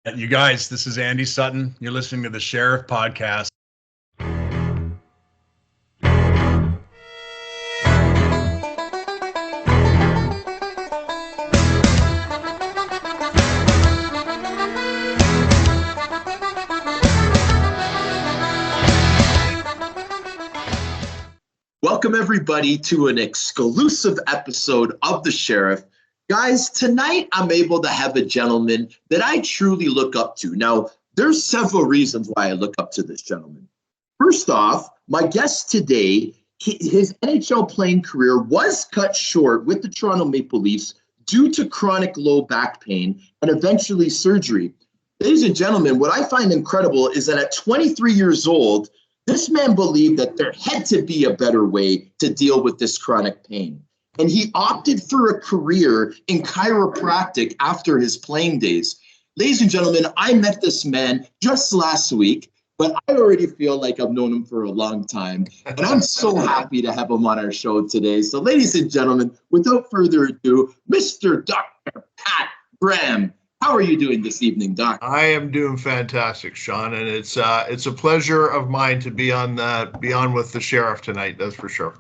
You guys, this is Andy Sutton. You're listening to the Sheriff Podcast. Welcome, everybody, to an exclusive episode of The Sheriff. Guys, tonight I'm able to have a gentleman that I truly look up to. Now, there's several reasons why I look up to this gentleman. First off, my guest today, his NHL playing career was cut short with the Toronto Maple Leafs due to chronic low back pain and eventually surgery. Ladies and gentlemen, what I find incredible is that at 23 years old, this man believed that there had to be a better way to deal with this chronic pain. And he opted for a career in chiropractic after his playing days. Ladies and gentlemen, I met this man just last week, but I already feel like I've known him for a long time. And I'm so happy to have him on our show today. So ladies and gentlemen, without further ado, Mr. Dr. Pat Graham. How are you doing this evening, Doc? I am doing fantastic, Sean, and it's a pleasure of mine to be on with the Sheriff tonight. That's for sure.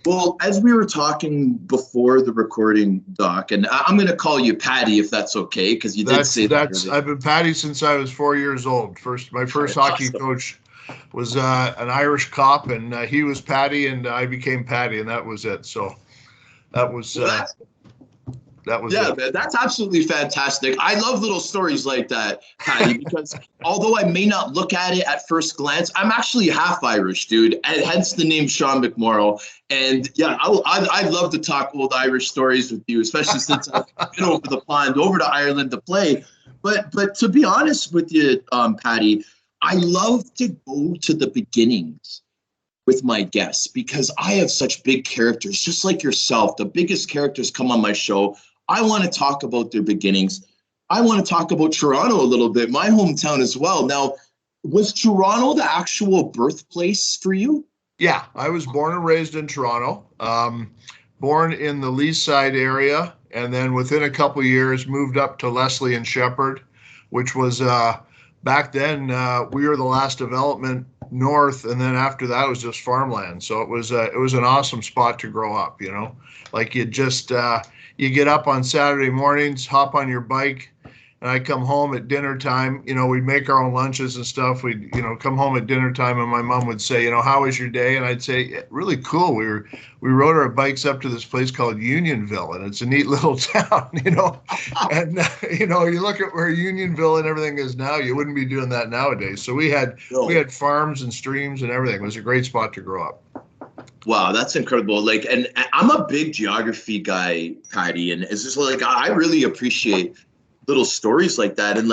Well, as we were talking before the recording, Doc, and I'm going to call you Patty if that's okay, because you did say that. I've been Patty since I was 4 years old. My first hockey coach was an Irish cop, and he was Patty, and I became Patty, and that was it. So that was. Man, that's absolutely fantastic. I love little stories like that, Patty, because although I may not look at it at first glance, I'm actually half Irish, dude, and hence the name Sean McMorrow. And yeah, I'd love to talk old Irish stories with you, especially since I've been over the pond, over to Ireland to play. But to be honest with you, Patty, I love to go to the beginnings with my guests because I have such big characters, just like yourself. The biggest characters come on my show. I want to talk about their beginnings. I want to talk about Toronto a little bit, my hometown as well. Now, was Toronto the actual birthplace for you? Yeah, I was born and raised in Toronto, born in the Leaside area, and then within a couple of years moved up to Leslie and Shepherd, which was back then we were the last development north, and then after that was just farmland. So it was an awesome spot to grow up. You know, like you get up on Saturday mornings, hop on your bike, and I come home at dinner time. You know, we'd make our own lunches and stuff. We'd, come home at dinner time, and my mom would say, how was your day? And I'd say, really cool. We rode our bikes up to this place called Unionville, and it's a neat little town, And, you look at where Unionville and everything is now, you wouldn't be doing that nowadays. So we had farms and streams and everything. It was a great spot to grow up. Wow, that's incredible. And I'm a big geography guy, Patty, and it's just I really appreciate little stories like that. And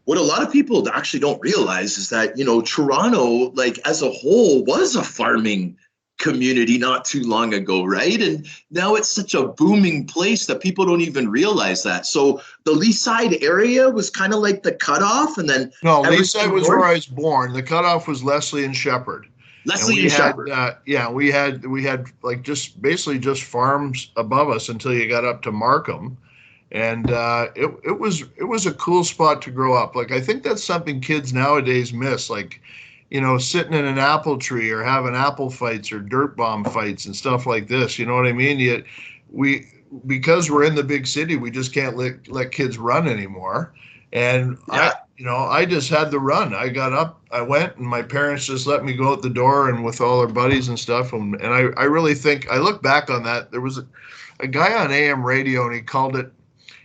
what a lot of people actually don't realize is that, Toronto, as a whole, was a farming community not too long ago, right? And now it's such a booming place that people don't even realize that. So the Leaside area was kind of like the cutoff, and then Leaside was where I was born. The cutoff was Leslie and Shepherd. We had just basically just farms above us until you got up to Markham, and it was a cool spot to grow up. I think that's something kids nowadays miss, sitting in an apple tree or having apple fights or dirt bomb fights and stuff like this. You know what I mean? Yet because we're in the big city, we just can't let kids run anymore. And I just had the run. I got up, I went, and my parents just let me go out the door and with all their buddies and stuff. And I really think, I look back on that, there was a guy on AM radio, and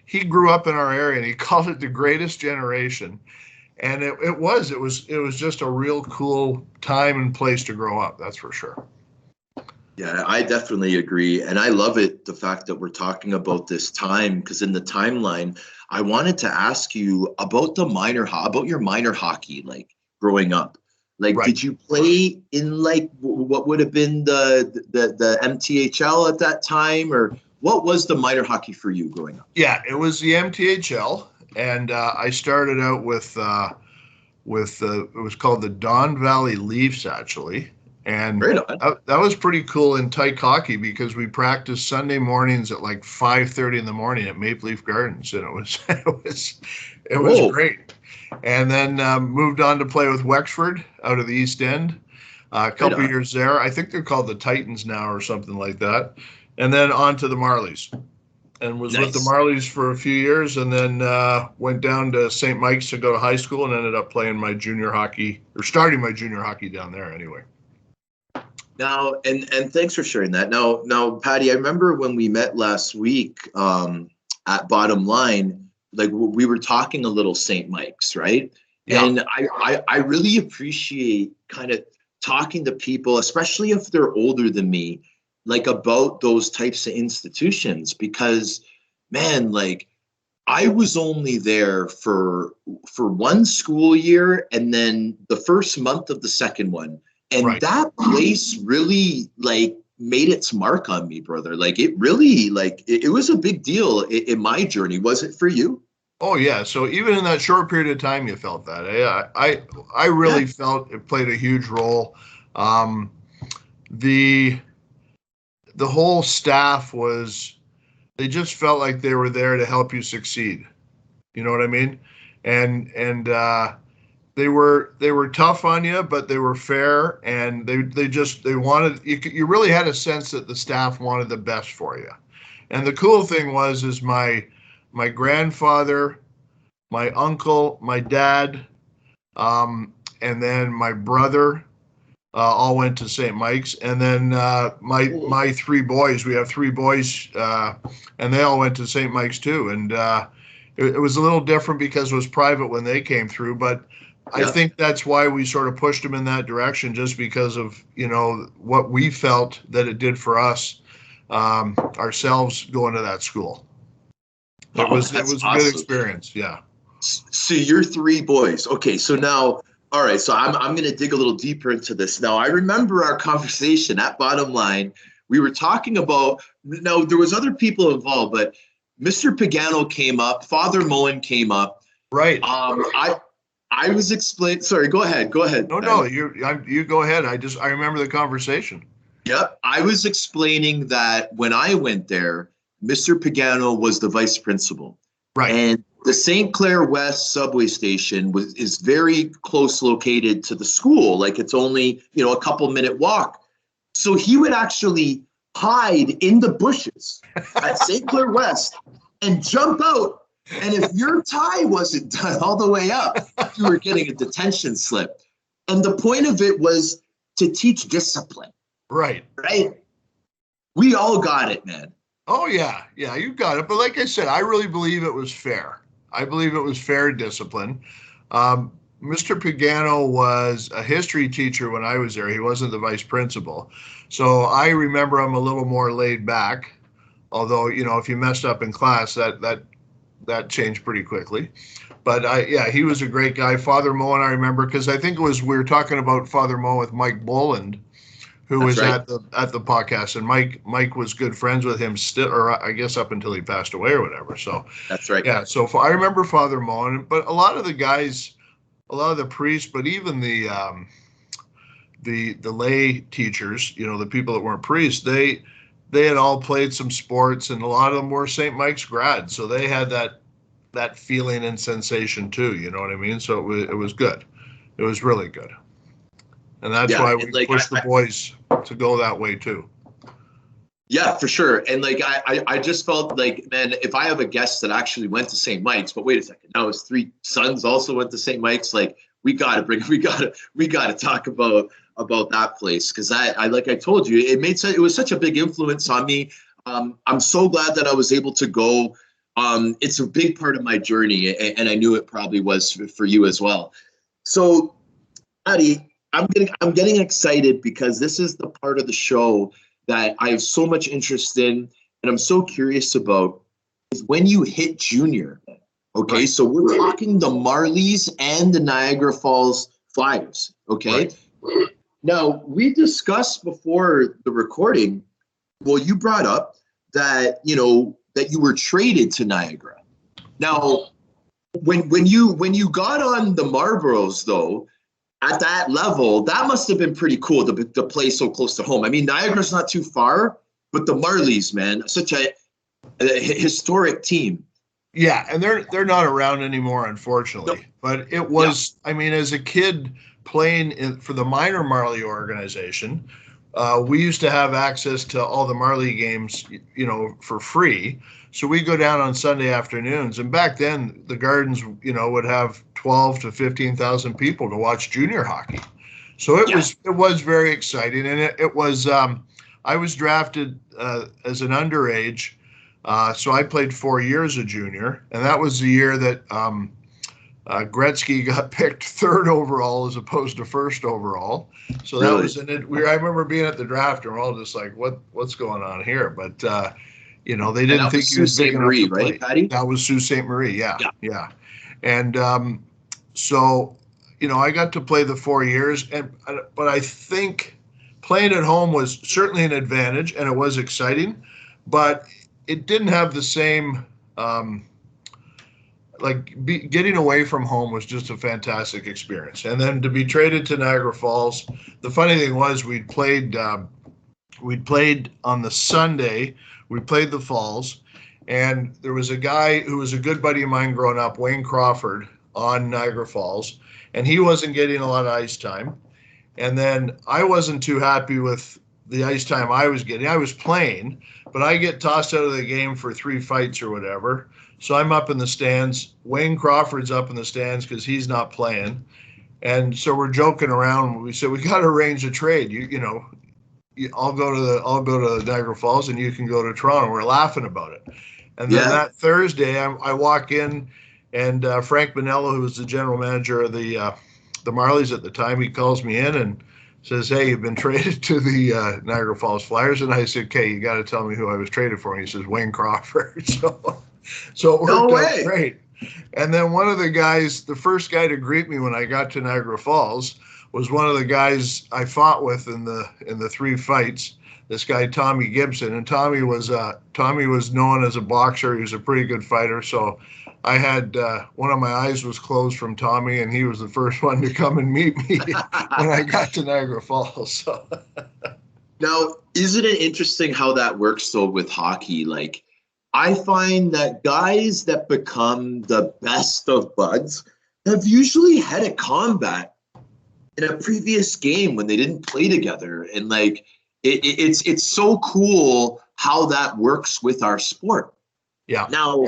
he grew up in our area, and he called it the greatest generation. And it was just a real cool time and place to grow up. That's for sure. Yeah, I definitely agree. And I love it, the fact that we're talking about this time, because in the timeline, I wanted to ask you about about your minor hockey, growing up. Right. Did you play in what would have been the MTHL at that time, or what was the minor hockey for you growing up? Yeah, it was the MTHL, and I started out with it was called the Don Valley Leafs, actually. And Right on. that was pretty cool in tyke hockey because we practiced Sunday mornings at like 5:30 in the morning at Maple Leaf Gardens, and it was Whoa. great. And then moved on to play with Wexford out of the East End. A couple on. years there. I think they're called the Titans now or something like that. And then on to the Marlies. And was with the Nice. Marlies for a few years, and then went down to St. Mike's to go to high school, and ended up playing my junior hockey, or starting my junior hockey down there anyway. Now, and thanks for sharing that. Now, Patty, I remember when we met last week at Bottom Line, like we were talking a little St. Mike's, right? Yeah. And I really appreciate kind of talking to people, especially if they're older than me, like about those types of institutions, because man, like I was only there for one school year and then the first month of the second one. And Right. that place really like made its mark on me, brother. Like it really like it was a big deal in my journey. Was it for you? Oh yeah. So even in that short period of time, you felt that. I really felt it played a huge role. The whole staff they just felt like they were there to help you succeed. You know what I mean? And they were tough on you, but they were fair, and they wanted you really had a sense that the staff wanted the best for you. And the cool thing is my grandfather, my uncle, my dad, and then my brother all went to St. Mike's, and then my three boys. We have three boys, and they all went to St. Mike's too. And it was a little different because it was private when they came through, but I think that's why we sort of pushed them in that direction, just because of what we felt that it did for us ourselves going to that school. It was That's a good experience. Yeah. So you're three boys. Okay, so now, all right, so I'm going to dig a little deeper into this. Now, I remember our conversation at Bottom Line. We were talking about, now there was other people involved, but Mr. Pagano came up, Father Moen came up. Right. I was explaining, sorry, go ahead. No, you go ahead. I remember the conversation. Yep, I was explaining that when I went there, Mr. Pagano was the vice principal. Right. And the St. Clair West subway station is very close located to the school. Like it's only, a couple minute walk. So he would actually hide in the bushes at St. Clair West and jump out. And if your tie wasn't done all the way up, you were getting a detention slip. And the point of it was to teach discipline. Right. Right? We all got it, man. Oh, yeah. Yeah, you got it. But like I said, I really believe it was fair. I believe it was fair discipline. Mr. Pagano was a history teacher when I was there. He wasn't the vice principal. So I remember him a little more laid back. Although, if you messed up in class, that changed pretty quickly. But he was a great guy. Father Moen, I remember, because I think we were talking about Father Moen with Mike Boland, who was right at the podcast, and Mike was good friends with him still, or I guess up until he passed away or whatever. So that's right. Yeah. So I remember Father Moen, but a lot of the guys, a lot of the priests, but even the lay teachers, the people that weren't priests, they had all played some sports, and a lot of them were St. Mike's grads, so they had that feeling and sensation too. You know what I mean? So it was good. It was really good. And that's why we pushed the boys to go that way too. Yeah, for sure. And I just felt like, man, if I have a guest that actually went to St. Mike's, but wait a second, now his three sons also went to St. Mike's, like we gotta talk about that place. Cause like I told you, it made it was such a big influence on me. I'm so glad that I was able to go. It's a big part of my journey, and I knew it probably was for you as well. So, Patty, I'm getting excited because this is the part of the show that I have so much interest in, and I'm so curious about, is when you hit junior. Okay, right. So we're talking the Marlies and the Niagara Falls Flyers. Okay, right. Now we discussed before the recording. Well, you brought up that that you were traded to Niagara. Now, when you got on the Marlboros, though, at that level, that must have been pretty cool to play so close to home. I mean, Niagara's not too far, but the Marlies, man, such a historic team. Yeah, and they're not around anymore, unfortunately. No. But it was, I mean, as a kid playing for the minor Marley organization, we used to have access to all the Marley games, for free. So we go down on Sunday afternoons, and back then the Gardens, would have 12 to 15,000 people to watch junior hockey. So it was very exciting, and it was. I was drafted as an underage. So I played 4 years of junior, and that was the year that Gretzky got picked third overall as opposed to first overall. So that was in it. I remember being at the draft, and we're all just like, "What's going on here?" But they didn't think he was big enough to play. Right, Patty? That was Sault Ste. Marie, yeah. And so I got to play the 4 years, but I think playing at home was certainly an advantage, and it was exciting, but it didn't have the same, getting away from home was just a fantastic experience. And then to be traded to Niagara Falls, the funny thing was we'd played on the Sunday, we played the Falls, and there was a guy who was a good buddy of mine growing up, Wayne Crawford, on Niagara Falls, and he wasn't getting a lot of ice time. And then I wasn't too happy with the ice time I was getting. I was playing, but I get tossed out of the game for 3 fights or whatever. So I'm up in the stands. Wayne Crawford's up in the stands because he's not playing. And so we're joking around. We said, we got to arrange a trade. I'll go to Niagara Falls and you can go to Toronto. We're laughing about it. And then that Thursday, I walk in, and Frank Bonello, who was the general manager of the Marlies at the time, he calls me in and says, "Hey, you've been traded to the Niagara Falls Flyers." And I said, "Okay, you got to tell me who I was traded for." And he says, "Wayne Crawford." So it worked out great. And then one of the guys, the first guy to greet me when I got to Niagara Falls, was one of the guys I fought with in the 3 fights. This guy Tommy Gibson, and Tommy was known as a boxer. He was a pretty good fighter. So I had one of my eyes was closed from Tommy, and he was the first one to come and meet me when I got to Niagara Falls. So. Now, isn't it interesting how that works though with hockey? Like, I find that guys that become the best of buds have usually had a combat in a previous game when they didn't play together, and like it's so cool how that works with our sport. Yeah. Now,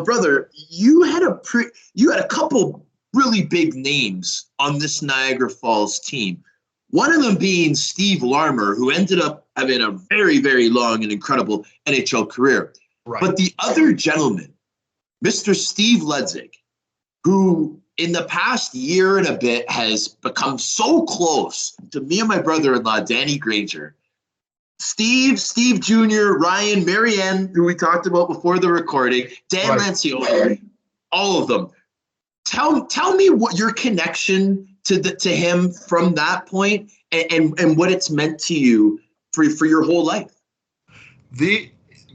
brother, you had a couple really big names on this Niagara Falls team. One of them being Steve Larmer, who ended up having a very, very long and incredible NHL career. Right. But the other gentleman, Mr. Steve Ledzik, who in the past year and a bit has become so close to me and my brother-in-law, Danny Granger. Steve Jr., Ryan, Marianne, who we talked about before the recording, Dan Lancioni, all of them. Tell me what your connection to him from that point and what it's meant to you for your whole life.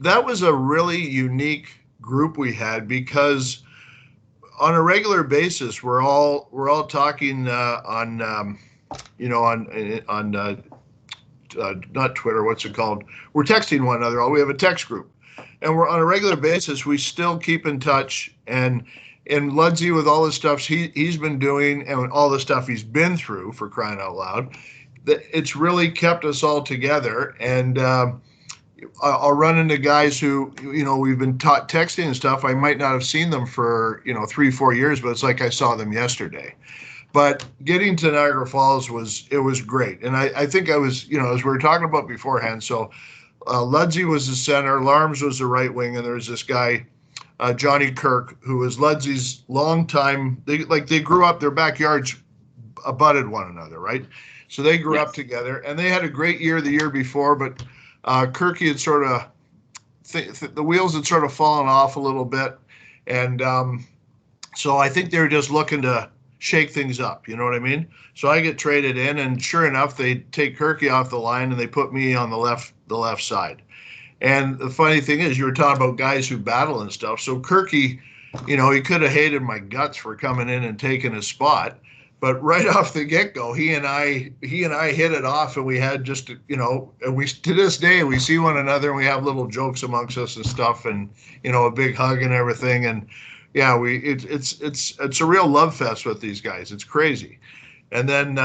That was a really unique group we had, because on a regular basis we're all talking on not Twitter, what's it called? We're texting one another. We have a text group, and we're on a regular basis. We still keep in touch, and Ludsey, with all the stuff he's been doing and all the stuff he's been through, for crying out loud, it's really kept us all together. And I'll run into guys who, we've been texting and stuff. I might not have seen them for 3-4 years, but it's like I saw them yesterday. But getting to Niagara Falls was great. And I think I was, as we were talking about beforehand, so Ludsey was the center, Larms was the right wing, and there was this guy, Johnny Kirk, who was Ludsey's longtime, they grew up, their backyards abutted one another, right? So they grew up together, and they had a great year the year before, but Kirky had sort of, the wheels had sort of fallen off a little bit. And so I think they were just looking to shake things up, you know what I mean? So I get traded in, and sure enough, they take Kirky off the line and they put me on the left side. And the funny thing is, you were talking about guys who battle and stuff. So Kirky, he could have hated my guts for coming in and taking his spot, But right off the get-go, he and I hit it off, and we had just, and we, to this day, we see one another and we have little jokes amongst us and stuff, and a big hug and everything. And yeah, it's a real love fest with these guys. It's crazy. And then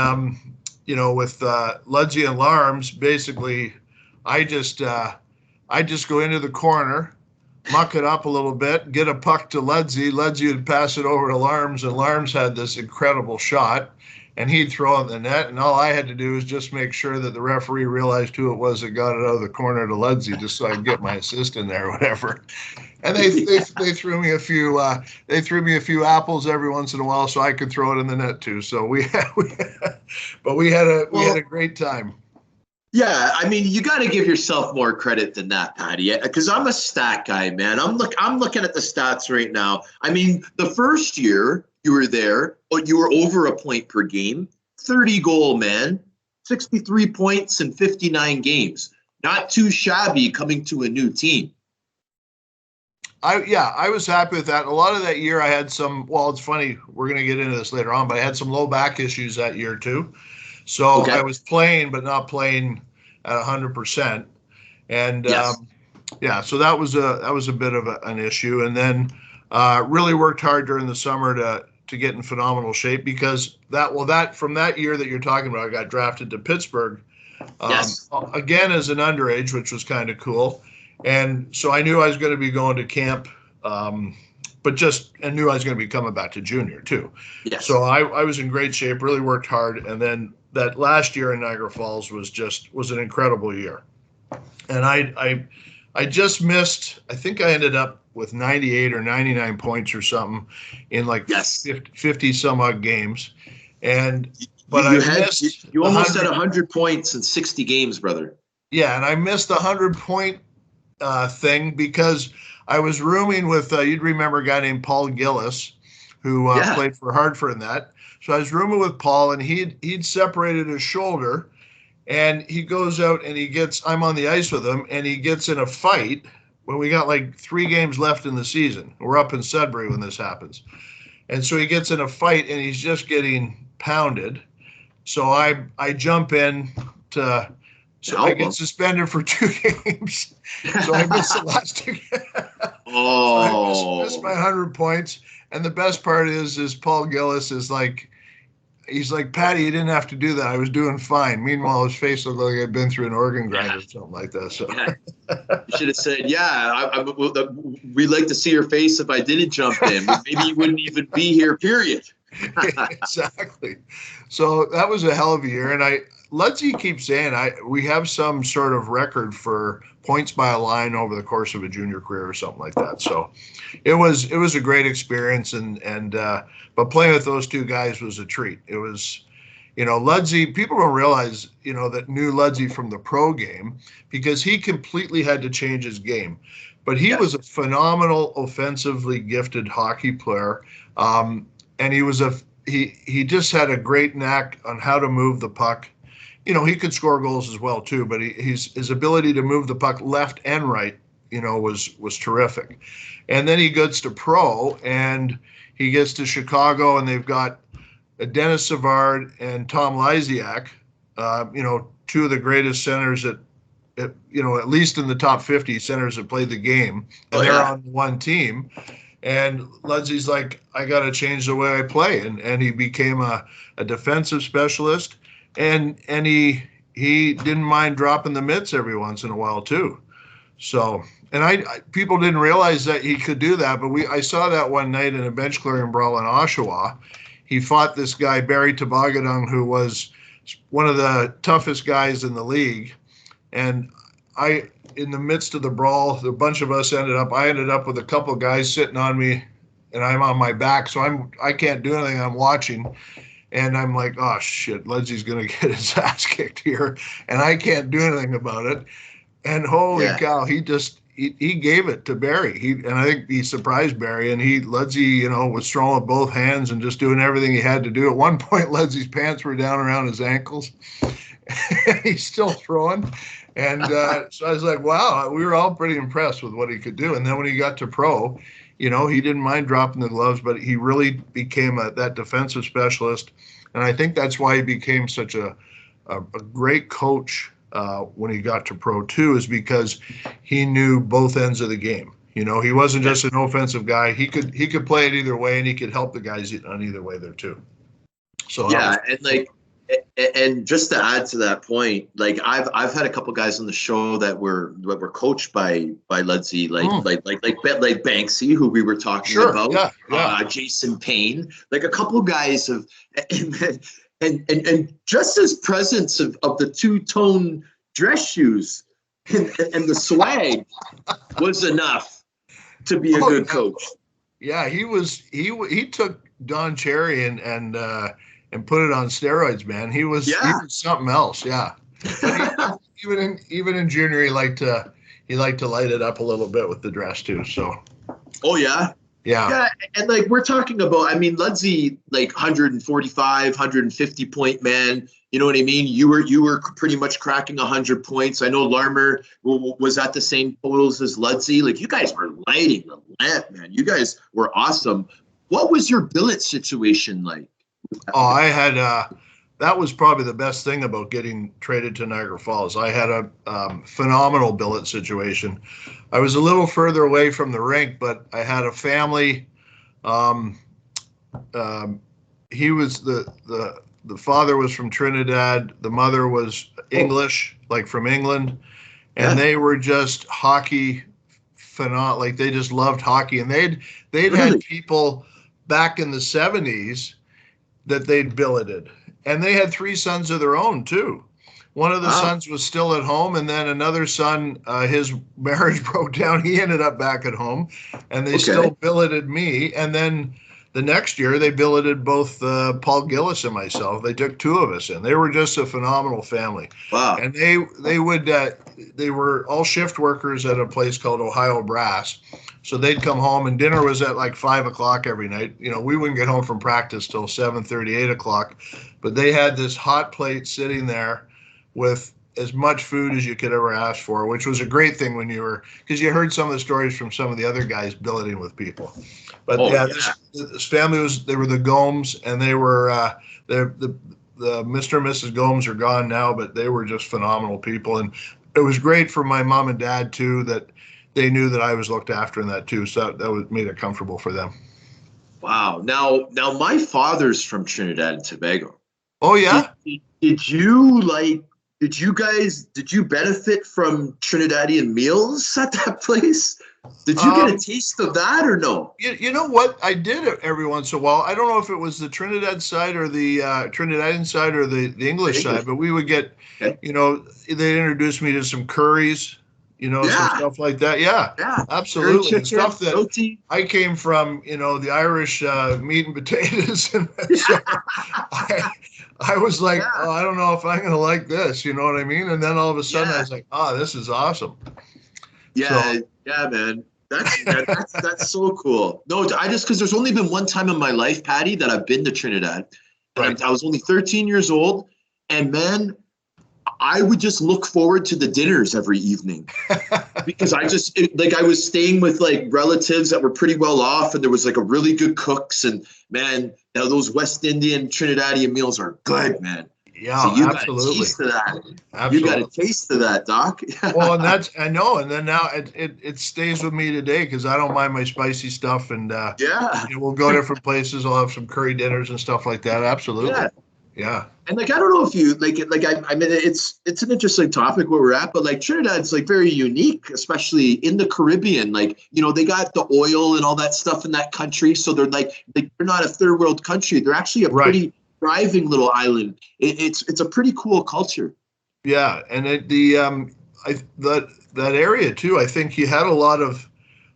with Ludsey and Larms, basically, I just go into the corner, muck it up a little bit, get a puck to Ludsey. Ludsey would pass it over to Larms, and Larms had this incredible shot, and he'd throw it in the net. And all I had to do was just make sure that the referee realized who it was that got it out of the corner to Ludsey, just so I could get my assist in there or whatever. And they threw me a few apples every once in a while so I could throw it in the net too. So we had a great time. Yeah, I mean, you got to give yourself more credit than that, Patty, because I'm a stat guy, man. I'm looking at the stats right now. I mean, the first year you were there, you were over a point per game, 30 goal, man, 63 points in 59 games. Not too shabby coming to a new team. I was happy with that. A lot of that year I had some, well, it's funny, we're going to get into this later on, but I had some low back issues that year too. So okay. I was playing, but not playing at 100%. And yes. So that was a bit of an issue. And then really worked hard during the summer to get in phenomenal shape, because from that year that you're talking about, I got drafted to Pittsburgh again as an underage, which was kind of cool. And so I knew I was going to be going to camp, but I knew I was going to be coming back to junior too. Yes. So I was in great shape, really worked hard. And then that last year in Niagara Falls was an incredible year. And I just missed, I think I ended up with 98 or 99 points or something in 50 some odd games. But you almost had 100 points in 60 games, brother. Yeah. And I missed the 100-point thing because I was rooming with, you'd remember a guy named Paul Gillis, who played for Hartford in that. So I was rooming with Paul, and he'd separated his shoulder, and he goes out and I'm on the ice with him, and he gets in a fight when we got 3 games left in the season. We're up in Sudbury when this happens. And so he gets in a fight, and he's just getting pounded. So I jump in so I get suspended for 2 games. So I missed the last 2 games. Oh. So I missed my 100 points. And the best part is Paul Gillis is he's like, Patty, you didn't have to do that. I was doing fine. Meanwhile, his face looked like I'd been through an organ grind or something like that. So you should have said, we'd like to see your face if I didn't jump in. Maybe you wouldn't even be here, period. Exactly. So that was a hell of a year. And Ludsey keeps saying we have some sort of record for points by a line over the course of a junior career or something like that. So it was a great experience, but playing with those 2 guys was a treat. It was, Ludsey, people don't realize, that knew Ludsey from the pro game, because he completely had to change his game. But he was a phenomenal offensively gifted hockey player. And he just had a great knack on how to move the puck. He could score goals as well too, but his ability to move the puck left and right, was terrific. And then he gets to pro, and he gets to Chicago, and they've got Dennis Savard and Tom Lysiak, 2 of the greatest centers at least in the top 50 centers that played the game, and they're on one team. And Ludsey's like, I got to change the way I play, and he became a defensive specialist. And he didn't mind dropping the mitts every once in a while too. So, and people didn't realize that he could do that, but I saw that one night in a bench clearing brawl in Oshawa. He fought this guy, Barry Tabagadung, who was one of the toughest guys in the league. And in the midst of the brawl, a bunch of us I ended up with a couple of guys sitting on me, and I'm on my back. So I can't do anything. I'm watching. And I'm like, oh, shit, Ludsey's going to get his ass kicked here, and I can't do anything about it. And holy cow, he gave it to Barry. And I think he surprised Barry, and Ludsey, was throwing with both hands and just doing everything he had to do. At one point, Ludsey's pants were down around his ankles. He's still throwing. And so I was like, wow, we were all pretty impressed with what he could do. And then when he got to pro, he didn't mind dropping the gloves, but he really became that defensive specialist. And I think that's why he became such a great coach when he got to Pro 2, is because he knew both ends of the game. He wasn't just an offensive guy. He could play it either way, and he could help the guys on either way there too. So and just to add to that point, like I've had a couple guys on the show that were coached by Ludsey, like Banksy, who we were talking about, Jason Payne, like a couple guys have, and just his presence of the two-tone dress shoes and the swag was enough to be a good coach. Yeah, he took Don Cherry and put it on steroids, man. He was something else. Yeah. Even in junior, he liked to light it up a little bit with the dress too. So. Oh yeah. Yeah, and like we're talking about, I mean, Ludsey, like 145, 150 point man. You know what I mean? You were pretty much cracking 100 points. I know Larmer was at the same totals as Ludsey. Like you guys were lighting the lamp, man. You guys were awesome. What was your billet situation like? Oh, I had that was probably the best thing about getting traded to Niagara Falls. I had a phenomenal billet situation. I was a little further away from the rink, but I had a family. He was the father was from Trinidad. The mother was English, like from England, and they were just hockey phenomenal. Like they just loved hockey, and they'd had people back in the 70s that they'd billeted, and they had 3 sons of their own too. One of the sons was still at home, and then another son, his marriage broke down. He ended up back at home, and they still billeted me. And then the next year, they billeted both Paul Gillis and myself. They took 2 of us in. They were just a phenomenal family. Wow! And they were all shift workers at a place called Ohio Brass. So they'd come home, and dinner was at like 5 o'clock every night. We wouldn't get home from practice till 7:30, 8 o'clock. But they had this hot plate sitting there with as much food as you could ever ask for, which was a great thing because you heard some of the stories from some of the other guys billeting with people. But this family they were the Gomes, and they were the Mr. and Mrs. Gomes are gone now, but they were just phenomenal people. And it was great for my mom and dad too, that they knew that I was looked after in that too. So that made it comfortable for them. Wow. Now my father's from Trinidad and Tobago. Oh yeah. Did you benefit from Trinidadian meals at that place? Did you get a taste of that or no? You know what? I did it every once in a while. I don't know if it was the Trinidad side or the Trinidadian side or the English side, but we would get, they introduced me to some curries, some stuff like that. Yeah, absolutely. Chicken, stuff that roti. I came from, the Irish meat and potatoes. And so I was like, I don't know if I'm going to like this. You know what I mean? And then all of a sudden I was like, this is awesome. Yeah, man. That's so cool. No, because there's only been one time in my life, Patty, that I've been to Trinidad. And I was only 13 years old. And man, I would just look forward to the dinners every evening because I was staying with like relatives that were pretty well off, and there was like a really good cooks, and man, now those West Indian Trinidadian meals are good, man. Yeah, so you absolutely. got a taste of that. Absolutely. You got a taste of that, Doc. Well, and I know, and then now it stays with me today because I don't mind my spicy stuff, and we'll go different places. I'll have some curry dinners and stuff like that. Absolutely. Yeah. And like, I don't know if you I mean, it's an interesting topic where we're at, but like Trinidad's like very unique, especially in the Caribbean. Like, they got the oil and all that stuff in that country. So they're they're not a third world country. They're actually a pretty thriving little island. It's a pretty cool culture. Yeah. And that area too, I think you had a lot of,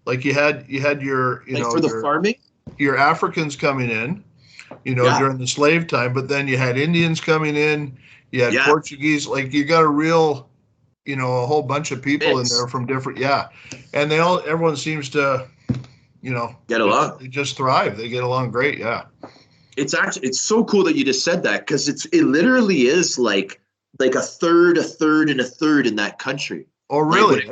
like you had your, for the farming, your Africans coming in, during the slave time, but then you had Indians coming in, you had Portuguese, like you got a real, a whole bunch of people in there from different, and everyone seems to, get along. They just thrive. They get along great. Yeah. It's so cool that you just said that, because it literally is like a third and a third in that country. Oh, Like really?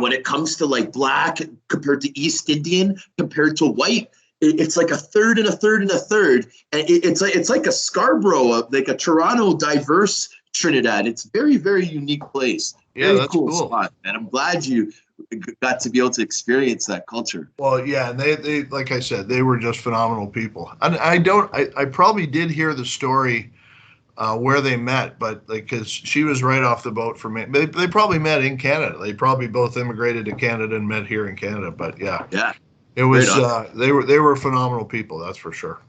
when it comes to like black compared to East Indian compared to white, it's like a third and a third and a third, and it's like a Scarborough, like a Toronto diverse Trinidad. It's very, very unique place. Yeah, Very that's cool cool. spot, and I'm glad you got to be able to experience that culture. Well, yeah, and they like I said, they were just phenomenal people. And I probably did hear the story where they met, but like because she was right off the boat from me. They probably met in Canada. They probably both immigrated to Canada and met here in Canada. But yeah, Yeah, it right was on. they were phenomenal people. That's for sure.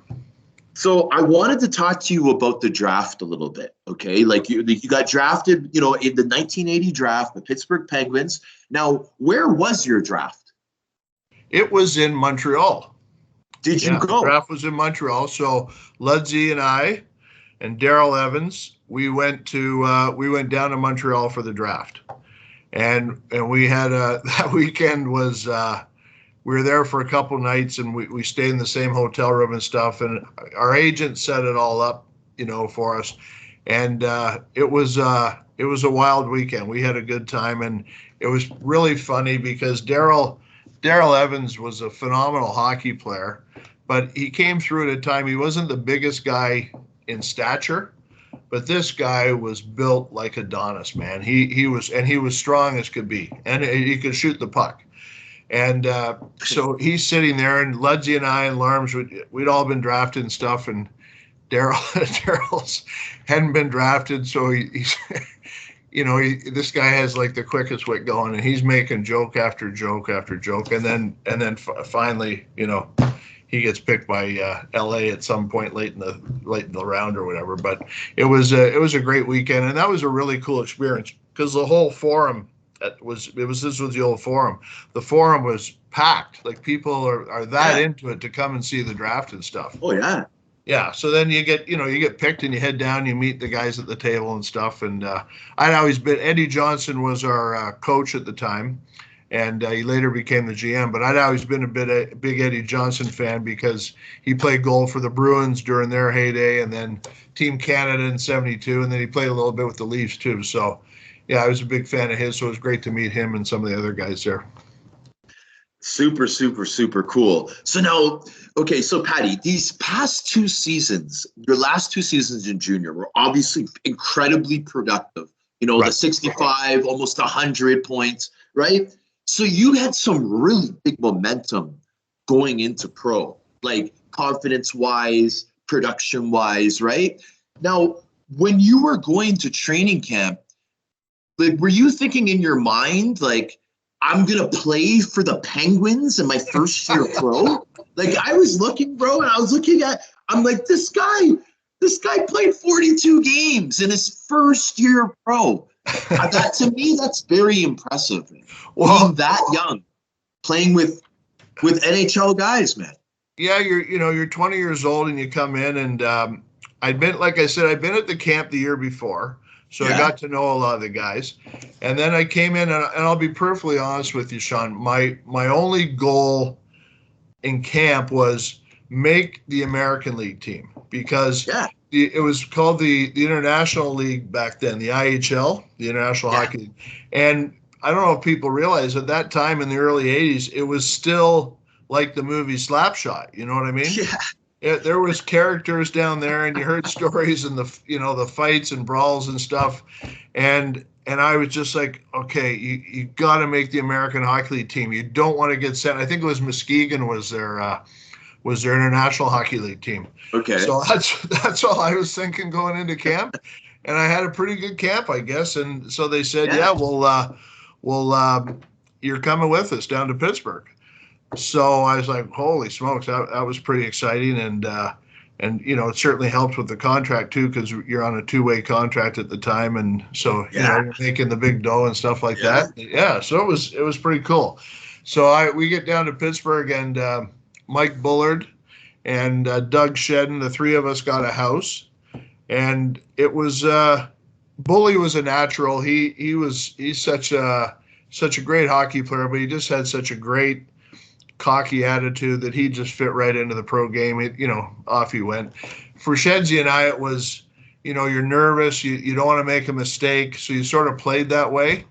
So I wanted to talk to you about the draft a little bit, okay? Like you got drafted, you know, in the 1980 draft, the Pittsburgh Penguins. Now, where was your draft? It was in Montreal. Did you Yeah, the go? draft was in Montreal. So Ludsey and I and Daryl Evans, we went down to Montreal for the draft, and we had that weekend was we were there for a couple nights, and we stayed in the same hotel room and stuff, and our agent set it all up, you know, for us, and it was a wild weekend. We had a good time, and it was really funny because Daryl Evans was a phenomenal hockey player, but he came through at a time he wasn't the biggest guy in stature, but this guy was built like Adonis, man. He was strong as could be, and he could shoot the puck. And so he's sitting there, and Ludsey and I and Larms, we'd all been drafted and stuff, and Daryl's hadn't been drafted, so he's you know, this guy has like the quickest wit going, and he's making joke after joke after joke, and then finally, you know, he gets picked by L.A. at some point late in the round or whatever. But it was a great weekend, and that was a really cool experience because the whole forum this was the old forum. The forum was packed. Like people are that into it to come and see the draft and stuff. Oh yeah. Yeah, so then you get picked and you head down, you meet the guys at the table and stuff. And I'd always been Eddie Johnson was our coach at the time, and he later became the GM. But I'd always been a big Eddie Johnson fan because he played goal for the Bruins during their heyday, and then Team Canada in '72, and then he played a little bit with the Leafs too. So yeah, I was a big fan of his. So it was great to meet him and some of the other guys there. Super, super, super cool. So now, okay, so Patty, these past two seasons, your last two seasons in junior were obviously incredibly productive. You know, Right. the 65, almost 100 points, right? So you had some really big momentum going into pro, like confidence-wise, production-wise, right? Now, when you were going to training camp, like, were you thinking in your mind, like, I'm going to play for the Penguins in my first year pro? Like, I was looking, bro, and I'm like, this guy played 42 games in his first year pro. That, to me, that's very impressive. Well, Being that young, playing with NHL guys, man. yeah, you're 20 years old and you come in, and I'd been, like I said, I'd been at the camp the year before, so I got to know a lot of the guys. And then I came in, and I'll be perfectly honest with you, Sean. My only goal in camp was make the American League team because it was called the International League back then, the IHL, the International Hockey League. And I don't know if people realize at that time in the early 80s, it was still like the movie Slapshot. You know what I mean? Yeah. There was characters down there, and you heard stories and the fights and brawls and stuff. And I was just like, okay, you got to make the American Hockey League team. You don't want to get sent. I think it was Muskegon was their International Hockey League team. Okay. So that's all I was thinking going into camp, and I had a pretty good camp, I guess. And so they said, you're coming with us down to Pittsburgh. So I was like, holy smokes, that was pretty exciting, and it certainly helped with the contract too, because you're on a two-way contract at the time, and so you're making the big dough and stuff like that. Yeah, so it was pretty cool. So we get down to Pittsburgh, and Mike Bullard and Doug Shedden, the three of us got a house, and it was Bully was a natural. He's such a great hockey player, but he just had such a great cocky attitude that he just fit right into the pro game. Off he went. For Shedzy and I, it was, you're nervous, you don't want to make a mistake, so you sort of played that way.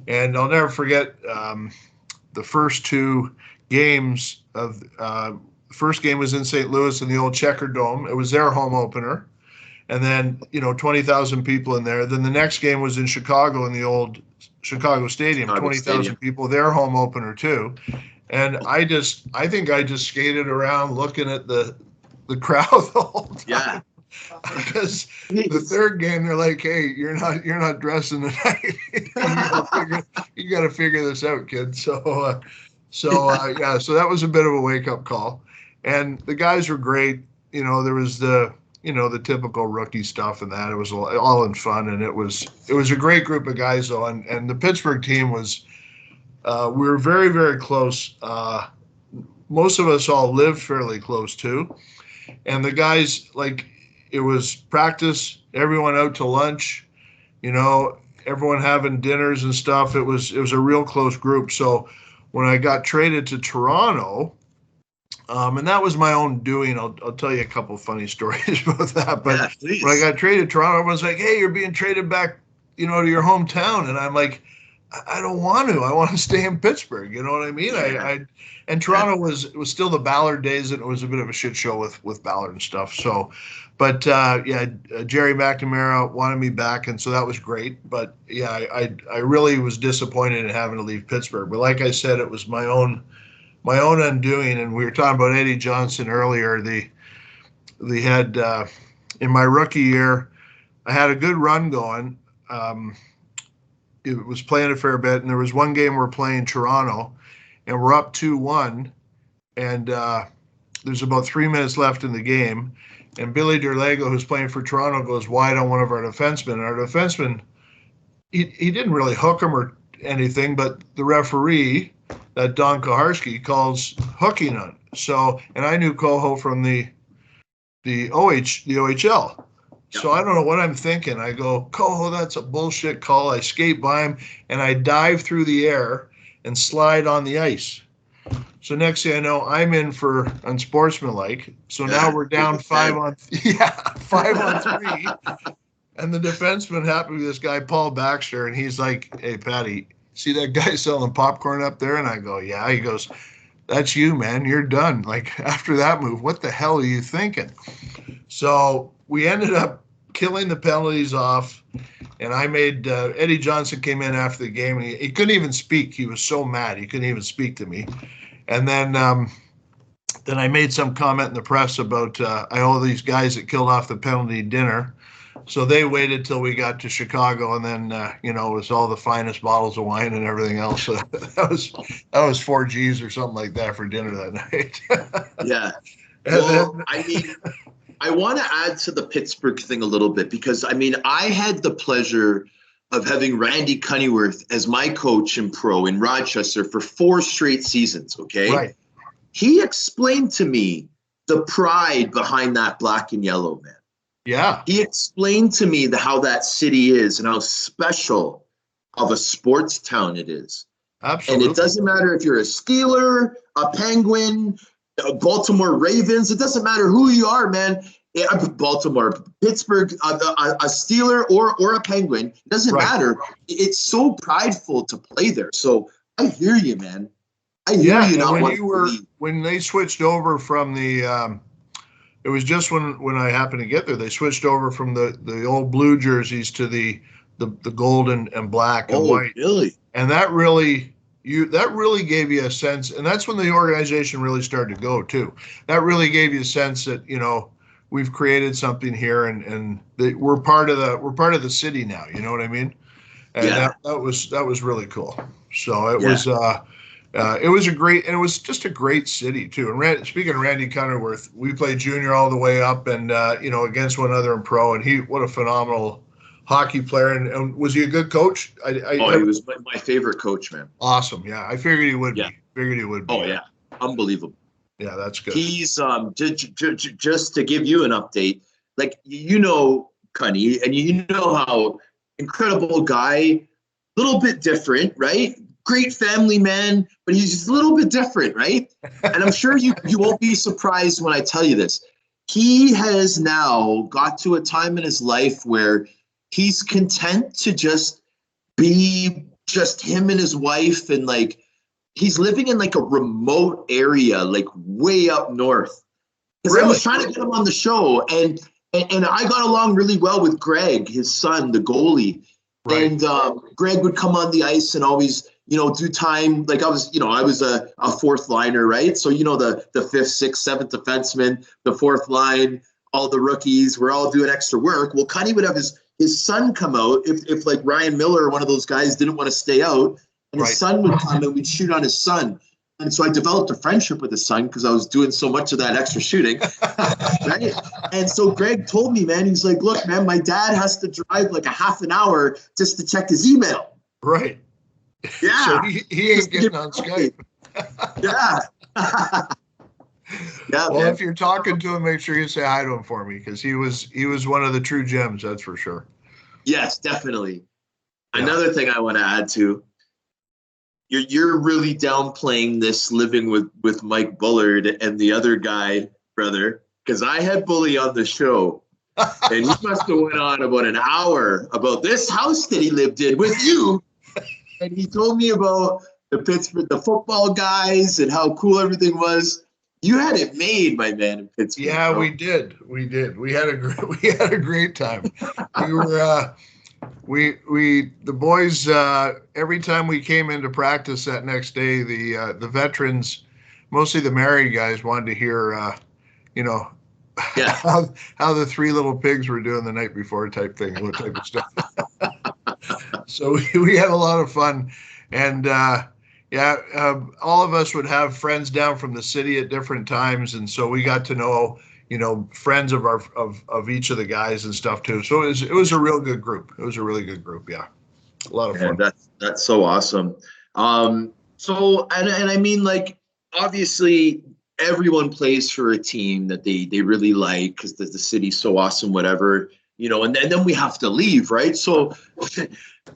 And I'll never forget the first two games of the first game was in St. Louis in the old Checker Dome. It was their home opener. And then, 20,000 people in there. Then the next game was in Chicago in the old Chicago Stadium, 20,000 people, their home opener too. And I think I just skated around looking at the crowd the whole time. Yeah. Because the third game, they're like, "Hey, you're not dressing tonight. you got to figure this out, kid." So that was a bit of a wake up call. And the guys were great. There was the typical rookie stuff and that. It was all in fun, and it was a great group of guys though. And the Pittsburgh team was, we were very, very close. Most of us all lived fairly close too. And the guys, like, it was practice, everyone out to lunch, everyone having dinners and stuff. It was a real close group. So when I got traded to Toronto, and that was my own doing. I'll tell you a couple of funny stories about that. But when I got traded to Toronto, everyone's like, "Hey, you're being traded back, to your hometown." And I'm like, I don't want to. I want to stay in Pittsburgh. You know what I mean? Yeah. And Toronto was still the Ballard days, and it was a bit of a shit show with Ballard and stuff. So, but Jerry McNamara wanted me back, and so that was great. But yeah, I really was disappointed in having to leave Pittsburgh. But like I said, it was my own undoing. And we were talking about Eddie Johnson earlier. They had in my rookie year, I had a good run going. It was playing a fair bit, and there was one game we're playing Toronto, and we're up 2-1, and there's about 3 minutes left in the game, and Billy Derlego, who's playing for Toronto, goes wide on one of our defensemen. And our defenseman, he didn't really hook him or anything, but the referee, that Don Koharski, calls hooking on. So, and I knew Coho from the OHL. So I don't know what I'm thinking. I go, Coho, that's a bullshit call. I skate by him, and I dive through the air and slide on the ice. So next thing I know, I'm in for unsportsmanlike. So now we're down 5-on-3. And the defenseman happened to be this guy, Paul Baxter, and he's like, "Hey, Patty, see that guy selling popcorn up there?" And I go, "Yeah." He goes, "That's you, man. You're done. Like, after that move, what the hell are you thinking?" So we ended up killing the penalties off, and I made Eddie Johnson came in after the game, and he couldn't even speak. He was so mad he couldn't even speak to me. And then I made some comment in the press about I owe these guys that killed off the penalty dinner. So they waited till we got to Chicago, and then it was all the finest bottles of wine and everything else. So that was 4 G's or something like that for dinner that night. Yeah. Well, I want to add to the Pittsburgh thing a little bit, because I had the pleasure of having Randy Cunneyworth as my coach in pro in Rochester for 4 straight seasons. Okay. Right. He explained to me the pride behind that black and yellow, man. Yeah. He explained to me how that city is and how special of a sports town it is. Absolutely. And it doesn't matter if you're a Steeler, a Penguin, Baltimore Ravens. It doesn't matter who you are, man. Baltimore, Pittsburgh, a Steeler or a Penguin. It doesn't matter. It's so prideful to play there. So I hear you, man. I hear you. When they switched over from the, it was just when I happened to get there, they switched over from the old blue jerseys to the gold and black and white. Really? And that really gave you a sense, and that's when the organization really started to go too. That really gave you a sense that we've created something here, and we're part of the city now. You know what I mean? And that was really cool. So it was it was just a great city too. And speaking of Randy Cunneyworth, we played junior all the way up, and against one other in pro, and what a phenomenal hockey player. And was he a good coach? He was my favorite coach, man. Awesome. Yeah, I figured he would be. Oh yeah, unbelievable. Yeah, that's good. He's just to give you an update, like Cunny, and how incredible guy, little bit different, right? Great family man, but he's just a little bit different, right? And I'm sure you won't be surprised when I tell you this. He has now got to a time in his life where he's content to just be just him and his wife, and like he's living in like a remote area, like way up north. Because I Really? was trying to get him on the show, and I got along really well with Greg, his son, the goalie. Right. And Greg would come on the ice and always, do time. Like I was a fourth liner, right? So, the fifth, sixth, seventh defenseman, the fourth line, all the rookies, we're all doing extra work. Well, Cuddy would have his son come out if like Ryan Miller or one of those guys didn't want to stay out, and his son would come and we'd shoot on his son. And so I developed a friendship with his son because I was doing so much of that extra shooting. Right? And so Greg told me, man, he's like, look, man, my dad has to drive like a half an hour just to check his email. Right. Yeah. So he ain't getting on Skype. Yeah. Yeah. Well, man. if you're talking to him, make sure you say hi to him for me, because he was one of the true gems, that's for sure. Yes, definitely. Yeah. Another thing I want to add to, you're really downplaying this living with Mike Bullard and the other guy, brother, because I had Bully on the show, and he must have went on about an hour about this house that he lived in with you, and he told me about the football guys and how cool everything was. You had it made, my man, in Pittsburgh. Yeah, bro. we did. We had a great time. We were the boys, every time we came into practice that next day, the veterans, mostly the married guys, wanted to hear Yeah. how the three little pigs were doing the night before type thing, what type of stuff. So we had a lot of fun, and all of us would have friends down from the city at different times, and so we got to know friends of each of the guys and stuff too. So it was a real good group. It was a really good group. Yeah, a lot of fun. That's so awesome. So and I mean, like, obviously everyone plays for a team that they really like because the city's so awesome, whatever, and then we have to leave, right? So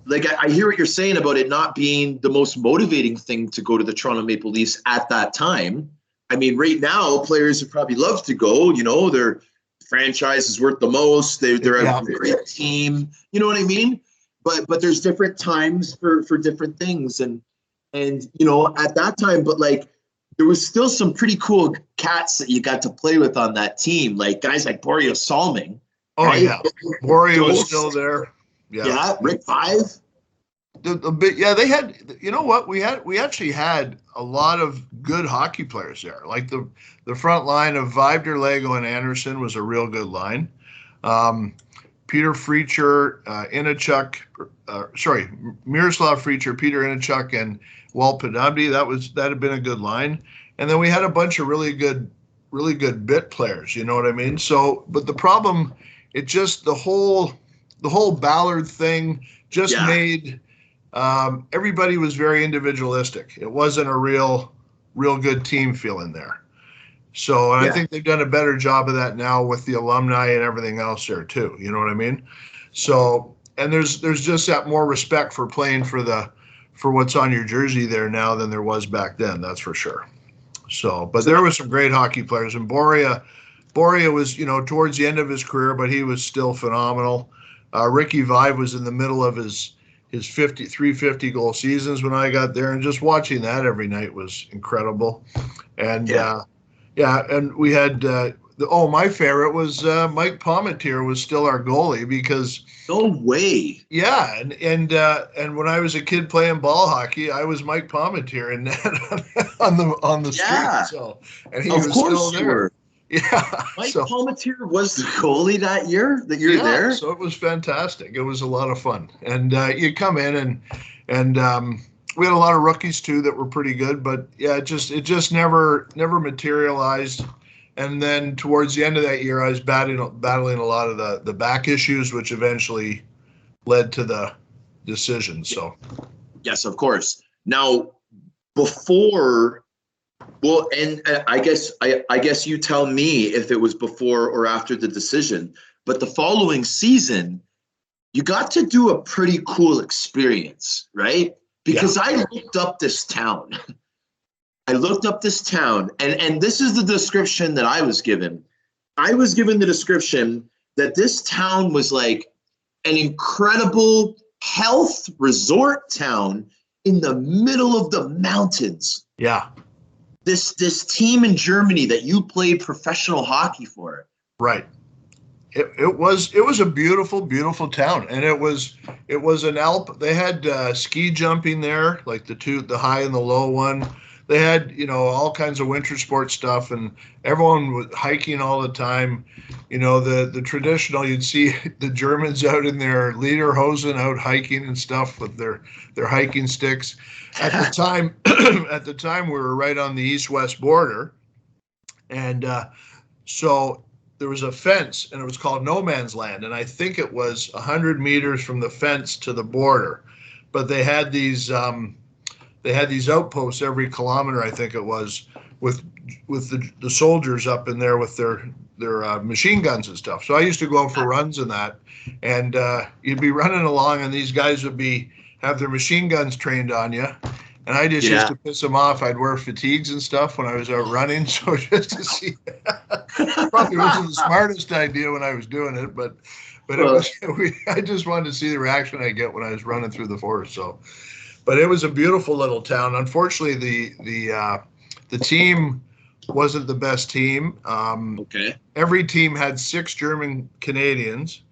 like I hear what you're saying about it not being the most motivating thing to go to the Toronto Maple Leafs at that time. I mean, right now, players would probably love to go. Their franchise is worth the most. They're a great team. You know what I mean? But there's different times for different things, and at that time. But like, there was still some pretty cool cats that you got to play with on that team, like guys like Borio Salming. Oh right? yeah, Borio was still there. Yeah, Rick Five. They had, what we actually had a lot of good hockey players there. Like the front line of Vibder, Lego, and Anderson was a real good line. Peter Freacher, Miroslav Freacher, Peter Inachuk, and Walt Padamdi. That had been a good line. And then we had a bunch of really good bit players. You know what I mean? So, but the problem, it just the whole Ballard thing just made. Everybody was very individualistic. It wasn't a real good team feeling there. So, and I think they've done a better job of that now with the alumni and everything else there too. You know what I mean? So, and there's just that more respect for playing for what's on your jersey there now than there was back then. That's for sure. So, but there was some great hockey players, and Boria was, towards the end of his career, but he was still phenomenal. Ricky Vive was in the middle of his 350 goal seasons when I got there, and just watching that every night was incredible. And and we had my favorite was Mike Palmetier was still our goalie, because no way. Yeah, and when I was a kid playing ball hockey, I was Mike Palmetier in that on the street. So, and he was still there. Yeah, Mike Palmetier was the goalie that year that you're there. So it was fantastic. It was a lot of fun, and you come in and we had a lot of rookies too that were pretty good. But yeah, it just never materialized. And then towards the end of that year, I was battling a lot of the back issues, which eventually led to the decision. So yes, of course. Now before. Well, and I guess you tell me if it was before or after the decision, but the following season, you got to do a pretty cool experience, right? Because I looked up this town. And this is the description that I was given. I was given the description that this town was like an incredible health resort town in the middle of the mountains. Yeah. This team in Germany that you played professional hockey for. Right. It was a beautiful town, and it was an Alp. They had ski jumping there, like the high and the low one. They had all kinds of winter sports stuff, and everyone was hiking all the time. The traditional, you'd see the Germans out in their lederhosen out hiking and stuff with their hiking sticks. At the time, we were right on the east-west border, and so there was a fence, and it was called no man's land, and I think it was 100 meters from the fence to the border. But they had these outposts every kilometer, I think it was, with the soldiers up in there with their machine guns and stuff. So I used to go out for runs in that, and you'd be running along, and these guys would have their machine guns trained on you. And I just used to piss them off. I'd wear fatigues and stuff when I was out running. So just to see, probably wasn't the smartest idea when I was doing it, but it was. I just wanted to see the reaction I get when I was running through the forest. So, but it was a beautiful little town. Unfortunately, the team wasn't the best team. Okay. Every team had 6 German Canadians,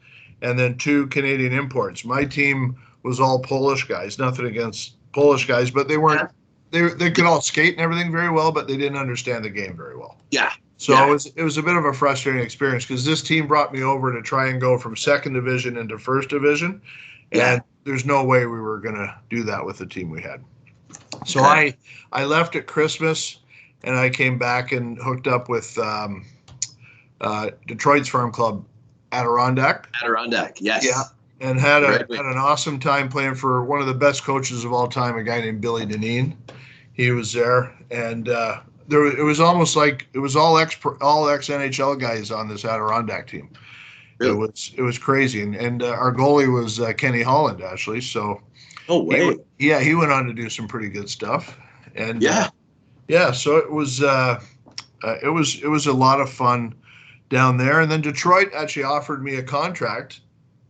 and then 2 Canadian imports. My team was all Polish guys. Nothing against Polish guys, but they weren't. They could all skate and everything very well, but they didn't understand the game very well. Yeah. So it was a bit of a frustrating experience because this team brought me over to try and go from 2nd division into 1st division, and there's no way we were going to do that with the team we had. So I left at Christmas, and I came back and hooked up with Detroit's farm club, Adirondack. Adirondack, yes. Yeah. And had an awesome time playing for one of the best coaches of all time, a guy named Billy Deneen. He was there, and it was almost like it was all ex NHL guys on this Adirondack team. Really? It was crazy, and our goalie was Kenny Holland, actually. So, oh way, he went on to do some pretty good stuff, and so it was a lot of fun down there. And then Detroit actually offered me a contract.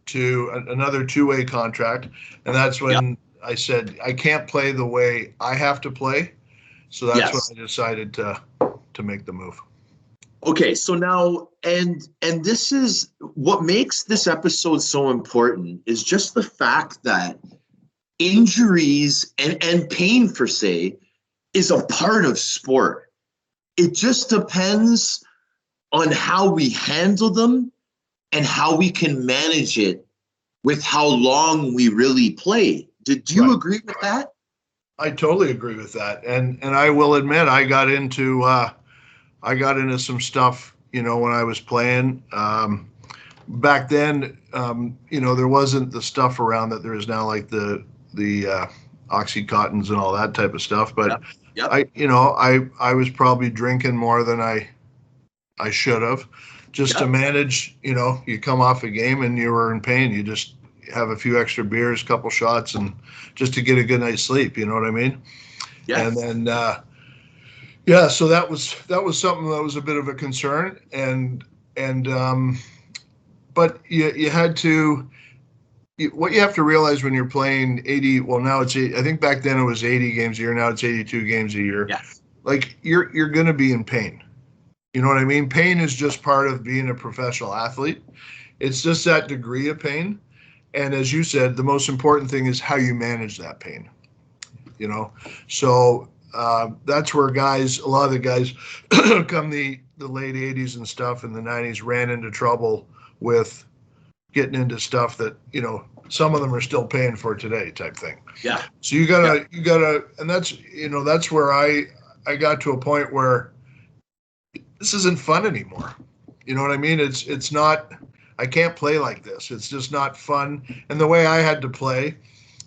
To another 2-way contract, and that's when I said I can't play the way I have to play, so that's when I decided to make the move. Okay, so now and this is what makes this episode so important is just the fact that injuries and pain per se is a part of sport. It just depends on how we handle them and how we can manage it with how long we really play. Did you agree with that? I totally agree with that. And I will admit I got into some stuff, when I was playing. Back then, there wasn't the stuff around that there is now, like the Oxycontins and all that type of stuff. But I was probably drinking more than I should have. Just to manage, you come off a game and you were in pain. You just have a few extra beers, couple shots, and just to get a good night's sleep. You know what I mean? Yeah. And then, so that was something that was a bit of a concern. But you had to. What you have to realize when you're playing 80. Well, now it's I think back then it was 80 games a year. Now it's 82 games a year. Yes. Like you're going to be in pain. You know what I mean? Pain is just part of being a professional athlete. It's just that degree of pain. And as you said, the most important thing is how you manage that pain. So that's where a lot of the guys come the late 80s and stuff in the 90s ran into trouble with getting into stuff that, some of them are still paying for today type thing. Yeah. So you gotta, and that's where I got to a point where this isn't fun anymore. You know what I mean? It's not, I can't play like this. It's just not fun. And the way I had to play,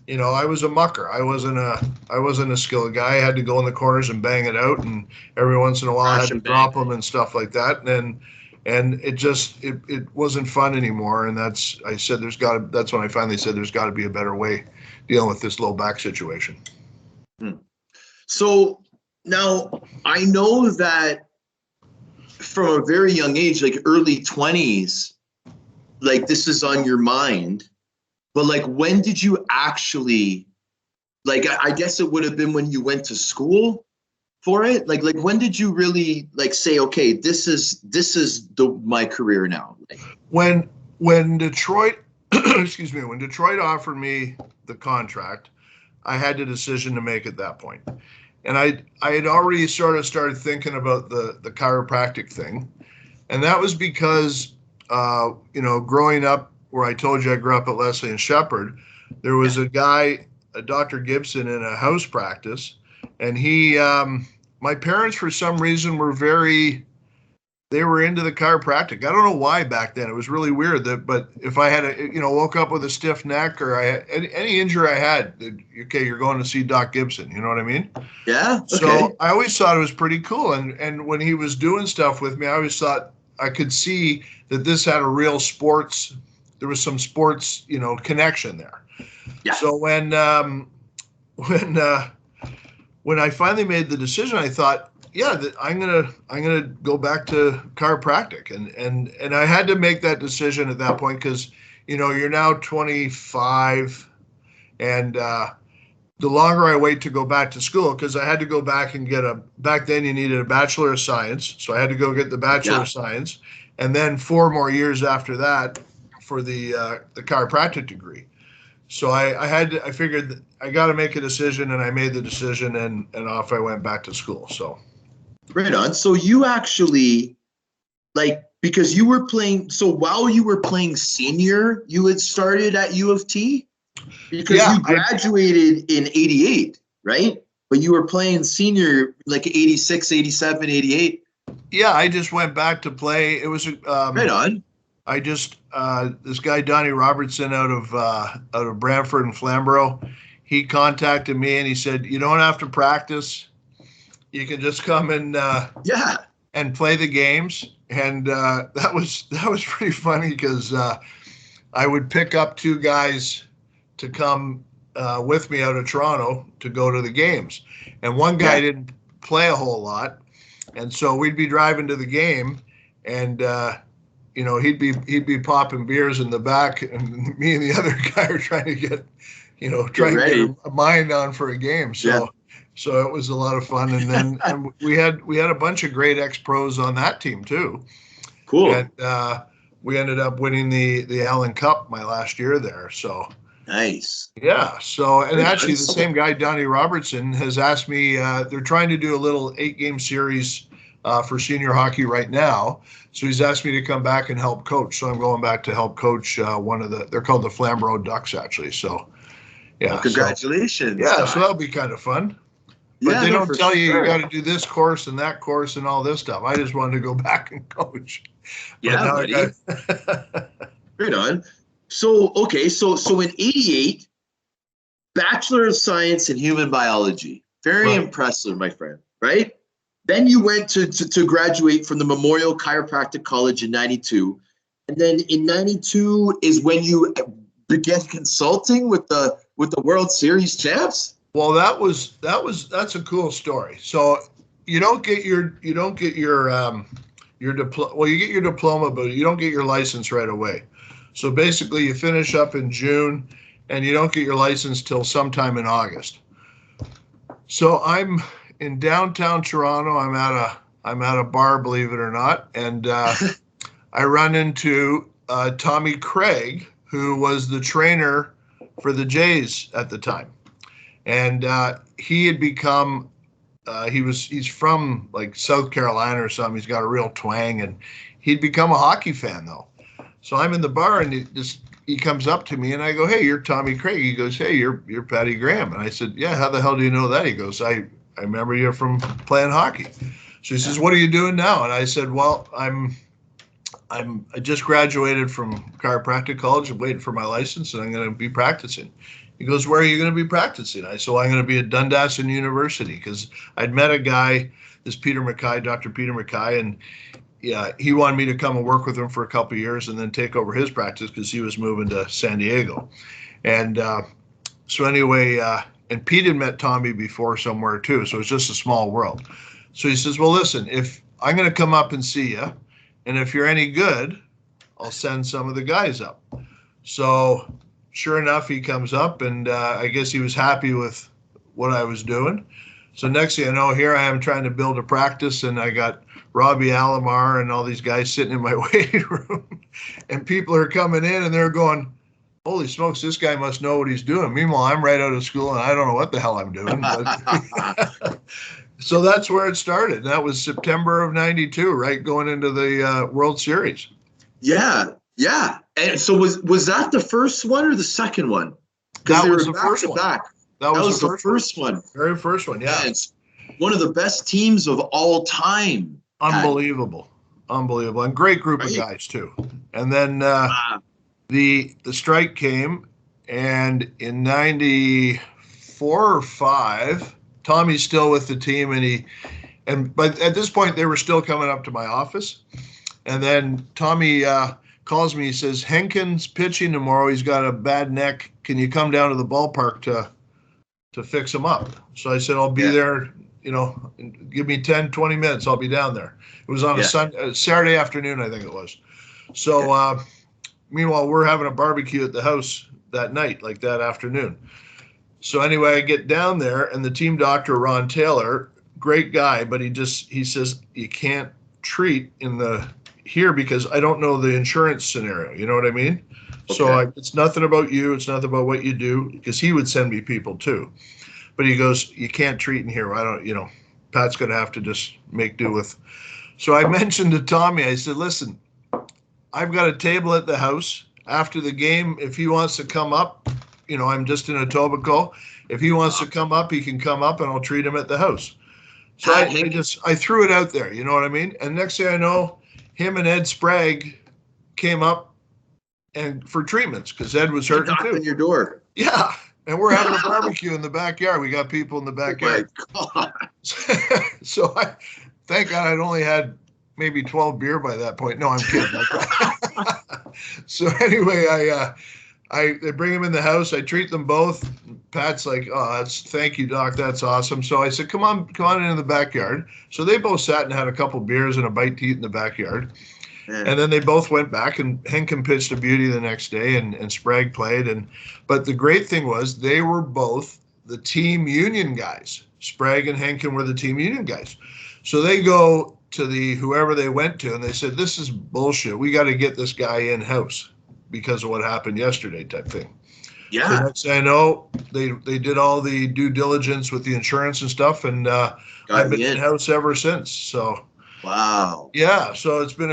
I was a mucker. I wasn't a skilled guy. I had to go in the corners and bang it out. And every once in a while I had to drop them and stuff like that. And it wasn't fun anymore. And that's when I finally said, there's gotta be a better way dealing with this low back situation. So now I know that from a very young age, like early 20s, like this is on your mind, But like, when did you actually, like, I guess it would have been when you went to school for it. Like when did you really like say, okay, this is my career now? Like, when Detroit, excuse me, when Detroit offered me the contract, I had the decision to make at that point. And I had already sort of started thinking about the chiropractic thing. And that was because, growing up where I told you I grew up at Leslie and Shepherd, there was a guy, a Dr. Gibson, in a house practice. And my parents, for some reason, they were into the chiropractic. I don't know why back then. It was really weird. But if I had woke up with a stiff neck or I had any injury I had, okay, you're going to see Doc Gibson. You know what I mean? Yeah. Okay. So I always thought it was pretty cool. And when he was doing stuff with me, I always thought I could see that this had a real sports. There was some sports, connection there. Yeah. So when I finally made the decision, I thought, yeah, I'm gonna go back to chiropractic, and I had to make that decision at that point because you're now 25, and the longer I wait to go back to school, because I had to go back and back then you needed a Bachelor of Science, so I had to go get the Bachelor of Science, and then 4 more years after that for the chiropractic degree. So I figured that I got to make a decision, and I made the decision, and off I went back to school. So. Right on. So you actually, like, because you were playing, so while you were playing senior, you had started at U of T? Because you graduated in 88, right? But you were playing senior like 86, 87, 88. Yeah, I just went back to play. It was right on. I just this guy Donnie Robertson out of Brantford and Flamborough, he contacted me and he said, "You don't have to practice. You can just come and and play the games." And that was pretty funny because I would pick up 2 guys to come with me out of Toronto to go to the games, and one guy didn't play a whole lot, and so we'd be driving to the game, and he'd be popping beers in the back, and me and the other guy are trying to get a mind on for a game. So it was a lot of fun, and then and we had a bunch of great ex-pros on that team too. Cool. And we ended up winning the Allen Cup my last year there. So nice. Yeah. So and actually the same guy Donnie Robertson has asked me. They're trying to do a little 8-game series for senior hockey right now. So he's asked me to come back and help coach. So I'm going back to help coach they're called the Flamborough Ducks actually. So yeah. Well, congratulations. So that'll be kind of fun. But they don't tell you got to do this course and that course and all this stuff. I just wanted to go back and coach. Yeah, buddy. Right on. So, okay, so in 88, Bachelor of Science in Human Biology. Very impressive, my friend, right? Then you went to graduate from the Memorial Chiropractic College in 92. And then in 92 is when you began consulting with the World Series champs? Well, that's a cool story. So you get your diploma. Well, you get your diploma, but you don't get your license right away. So basically, you finish up in June, and you don't get your license till sometime in August. So I'm in downtown Toronto. I'm at a bar, believe it or not, and I run into Tommy Craig, who was the trainer for the Jays at the time. And he had become, he's from like South Carolina or something. He's got a real twang, and he'd become a hockey fan though. So I'm in the bar, and he comes up to me, and I go, "Hey, you're Tommy Craig." He goes, "Hey, you're Patty Graham." And I said, "Yeah, how the hell do you know that?" He goes, I remember you from playing hockey." So he says, "What are you doing now?" And I said, "Well, I just graduated from chiropractic college. I'm waiting for my license, and I'm going to be practicing." He goes, "Where are you going to be practicing?" I said, "Well, I'm going to be at Dundas University," because I'd met a guy, this Peter Mackay, Dr. Peter Mackay, and he wanted me to come and work with him for a couple of years and then take over his practice because he was moving to San Diego. And so anyway, and Pete had met Tommy before somewhere too, so it's just a small world. So he says, "Well, listen, if I'm going to come up and see you, and if you're any good, I'll send some of the guys up." So sure enough, he comes up, and I guess he was happy with what I was doing. So next thing I know, here I am trying to build a practice, and I got Robbie Alomar and all these guys sitting in my waiting room, and people are coming in and they're going, holy smokes, this guy must know what he's doing. Meanwhile, I'm right out of school and I don't know what the hell I'm doing. But so that's where it started. That was September of '92, right, going into the World Series. Yeah, yeah. And so was that the first one or the second one? That was the first one. That was the first one. Very first one, yeah. And it's one of the best teams of all time. Unbelievable. Unbelievable. And great group of guys, too. And then the strike came, and in 94 or 5, Tommy's still with the team, but at this point, they were still coming up to my office. And then Tommy calls me. He says, Henkin's pitching tomorrow. He's got a bad neck. Can you come down to the ballpark to fix him up? So I said, I'll be there, give me 10, 20 minutes. I'll be down there. It was on a Saturday afternoon, I think it was. So meanwhile, we're having a barbecue at the house that night, like that afternoon. So anyway, I get down there, and the team doctor, Ron Taylor, great guy, but he says, you can't treat here because I don't know the insurance scenario. You know what I mean? Okay. So it's nothing about you. It's nothing about what you do, because he would send me people too. But he goes, you can't treat in here. I don't, Pat's going to have to just make do with. So I mentioned to Tommy, I said, listen, I've got a table at the house. After the game, if he wants to come up, I'm just in Etobicoke. If he wants to come up, he can come up, and I'll treat him at the house. So I threw it out there, you know what I mean? And next thing I know, him and Ed Sprague came up and for treatments, because Ed was hurting too. On your door. Yeah. And we're having a barbecue in the backyard. We got people in the backyard. Oh my God. So thank God I'd only had maybe 12 beer by that point. No, I'm kidding. So anyway, they bring him in the house. I treat them both. Pat's like, oh, thank you, Doc. That's awesome. So I said, come on into the backyard. So they both sat and had a couple beers and a bite to eat in the backyard. Yeah. And then they both went back, and Henkin pitched a beauty the next day, and Sprague played. But the great thing was they were both the team union guys. Sprague and Henkin were the team union guys. So they go to whoever they went to, and they said, this is bullshit. We got to get this guy in-house because of what happened yesterday type thing. Yeah. So next thing I know, they did all the due diligence with the insurance and stuff, and I've been in-house ever since. So. Wow. Yeah, so it's been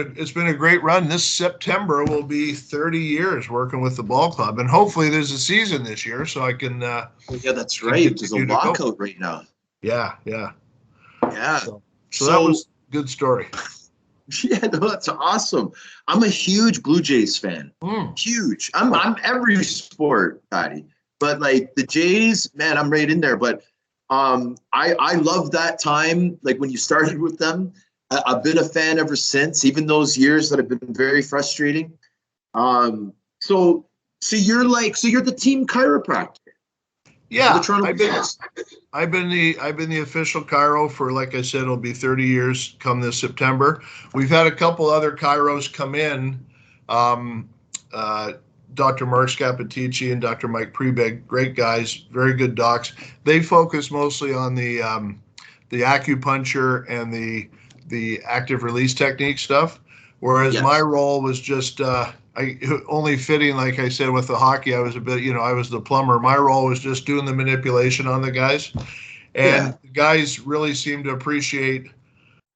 a great run. This September will be 30 years working with the ball club, and hopefully there's a season this year, so I can. Yeah, that's right. There's a lockout right now. Yeah. So that was a good story. Yeah, no, that's awesome. I'm a huge Blue Jays fan. Huge. I'm every sport, Patty, but like the Jays, man, I'm right in there. But I love that time, like when you started with them. I've been a fan ever since, even those years that have been very frustrating. So you're the team chiropractor. Yeah, I've been the official chiro for, like I said, it'll be 30 years come this September. We've had a couple other chiros come in, Dr. Mark Scapitici and Dr. Mike Prebeg, great guys, very good docs. They focus mostly on the acupuncture and the active release technique stuff, whereas my role was just only fitting, like I said, with the hockey. I was a bit, I was the plumber. My role was just doing the manipulation on the guys, and the guys really seem to appreciate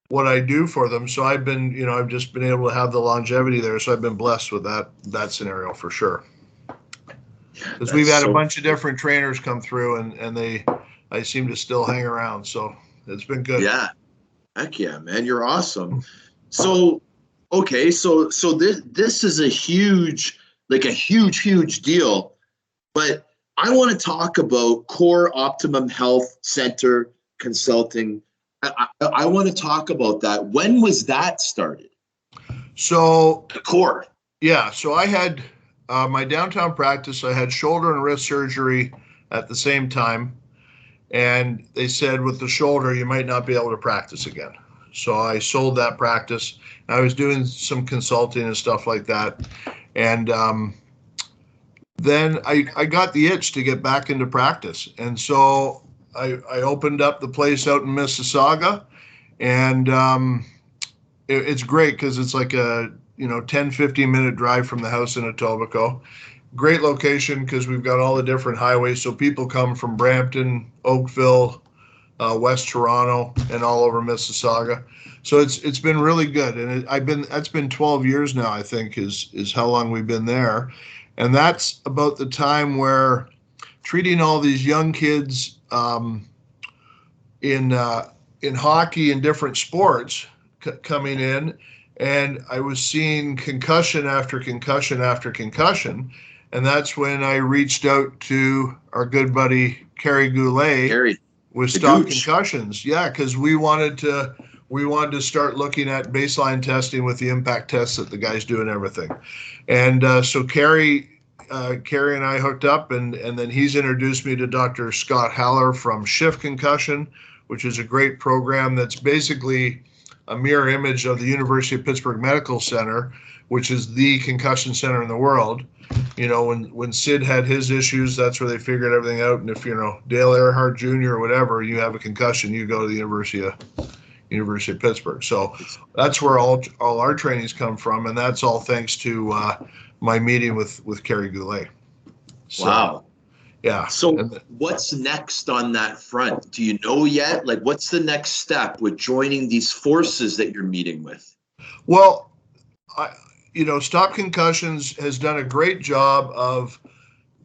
what I do for them. So I've been, I've just been able to have the longevity there. So I've been blessed with that scenario for sure. Because we've had a bunch of different trainers come through, and I seem to still hang around. So it's been good. Yeah. Heck yeah, man. You're awesome. So, okay. So this is a huge deal, but I want to talk about Core Optimum Health Center Consulting. I want to talk about that. When was that started? So Core. Yeah. So I had my downtown practice. I had shoulder and wrist surgery at the same time. And they said with the shoulder, you might not be able to practice again. So I sold that practice. I was doing some consulting and stuff like that. And then I got the itch to get back into practice. And so I opened up the place out in Mississauga, and it's great because it's like a 10-15 minute drive from the house in Etobicoke. Great location because we've got all the different highways, so people come from Brampton, Oakville, West Toronto, and all over Mississauga. So it's been really good, and that's been 12 years now, I think, is how long we've been there. And that's about the time where treating all these young kids in hockey and different sports coming in, and I was seeing concussion after concussion after concussion, and that's when I reached out to our good buddy Kerry Goulet with Stop Concussions. Yeah, because we wanted to start looking at baseline testing with the impact tests that the guys do and everything. And so Kerry and I hooked up, and then he's introduced me to Dr. Scott Haller from Shift Concussion, which is a great program that's basically a mirror image of the University of Pittsburgh Medical Center, which is the concussion center in the world. When Sid had his issues, that's where they figured everything out. And if Dale Earnhardt Jr. or whatever, you have a concussion, you go to the University of Pittsburgh. So that's where all our trainings come from, and that's all thanks to my meeting with Kerry Goulet. So, wow. Yeah. So what's next on that front? Do you know yet? Like, what's the next step with joining these forces that you're meeting with? Well, Stop Concussions has done a great job of,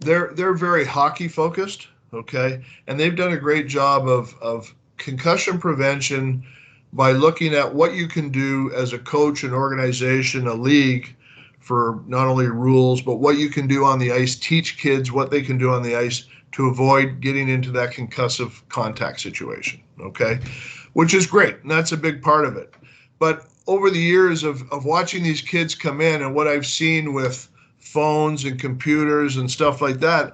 they're very hockey focused, okay? And they've done a great job of concussion prevention by looking at what you can do as a coach, an organization, a league, for not only rules, but what you can do on the ice, teach kids what they can do on the ice to avoid getting into that concussive contact situation, okay? Which is great, and that's a big part of it. But over the years of watching these kids come in and what I've seen with phones and computers and stuff like that,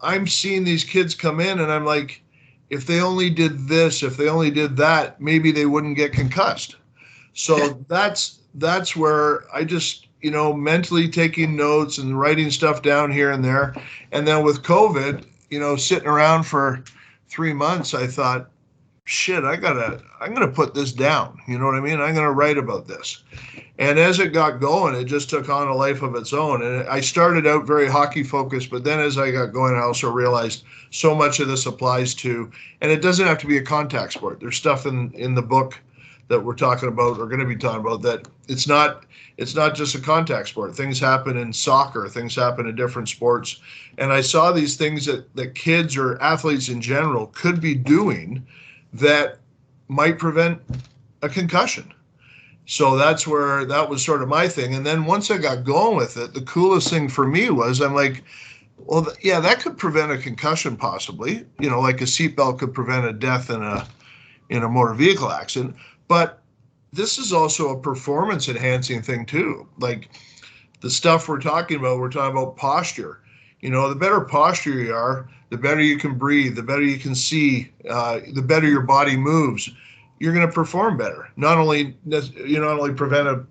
I'm seeing these kids come in and I'm like, if they only did this, if they only did that, maybe they wouldn't get concussed. So that's where I just, mentally taking notes and writing stuff down here and there. And then with COVID, sitting around for 3 months, I thought, shit, I'm going to put this down. You know what I mean? I'm going to write about this. And as it got going, it just took on a life of its own. And I started out very hockey focused, but then as I got going, I also realized so much of this applies to, and it doesn't have to be a contact sport. There's stuff in the book that we're talking about, or going to be talking about, that it's not just a contact sport. Things happen in soccer, things happen in different sports. And I saw these things that kids or athletes in general could be doing that might prevent a concussion. So that was sort of my thing. And then once I got going with it, the coolest thing for me was, I'm like, well, yeah, that could prevent a concussion possibly, like a seatbelt could prevent a death in a motor vehicle accident. But this is also a performance enhancing thing too. Like the stuff we're talking about posture. The better posture you are, the better you can breathe, the better you can see, the better your body moves. You're going to perform better. Not only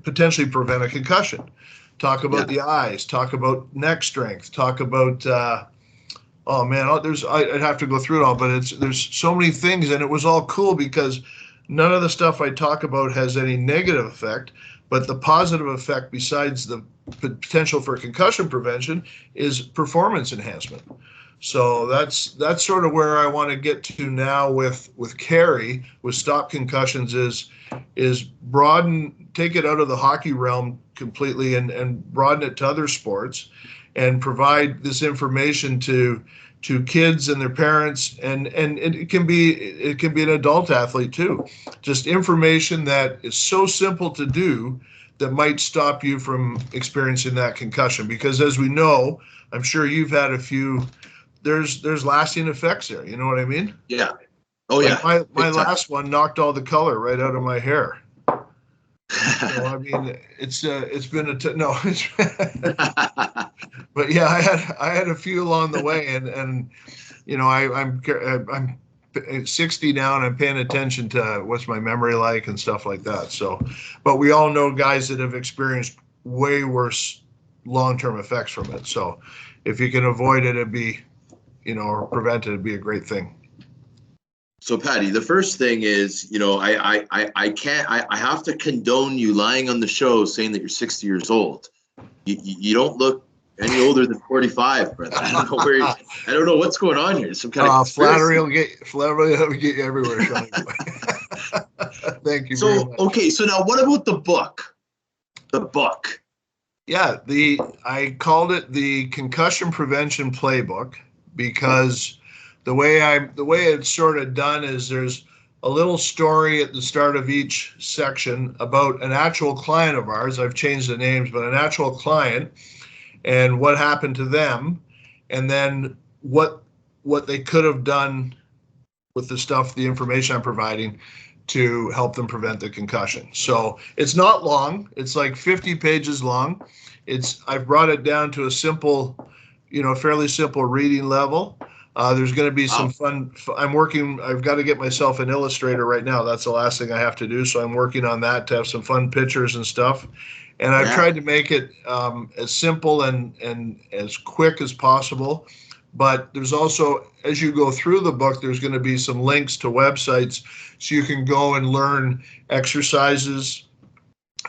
potentially prevent a concussion. Talk about the eyes. Talk about neck strength. Talk about I'd have to go through it all, but there's so many things, and it was all cool because none of the stuff I talk about has any negative effect, but the positive effect, besides the potential for concussion prevention, is performance enhancement. So that's sort of where I want to get to now with Kerry, with Stop Concussions, is broaden, take it out of the hockey realm completely and broaden it to other sports, and provide this information to kids and their parents, and it can be an adult athlete too. Just information that is so simple to do that might stop you from experiencing that concussion. Because as we know, I'm sure you've had a few, there's lasting effects there. You know what I mean? Yeah. Oh yeah. Like my last one knocked all the color right out of my hair. So, I mean, it's been but yeah, I had a few along the way, and I'm 60 now, and I'm paying attention to what's my memory like and stuff like that. So, but we all know guys that have experienced way worse, long-term effects from it. So if you can avoid it, or prevent it, it'd be a great thing. So Patty, the first thing is, I have to condone you lying on the show saying that you're 60 years old. You don't look any older than 45, brother. I don't know what's going on here. Some kind of flattery will get you everywhere, Sean. Thank you very much. Okay, so now what about the book? The book. Yeah, I called it the Concussion Prevention Playbook because the way it's sort of done is there's a little story at the start of each section about an actual client of ours. I've changed the names, but an actual client and what happened to them, and then what they could have done with the information I'm providing to help them prevent the concussion. So it's not long. It's like 50 pages long. I've brought it down to a simple, fairly simple reading level. There's going to be some fun. I've got to get myself an illustrator right now. That's the last thing I have to do. So I'm working on that to have some fun pictures and stuff. And I've tried to make it as simple and as quick as possible. But there's also, as you go through the book, there's going to be some links to websites so you can go and learn exercises.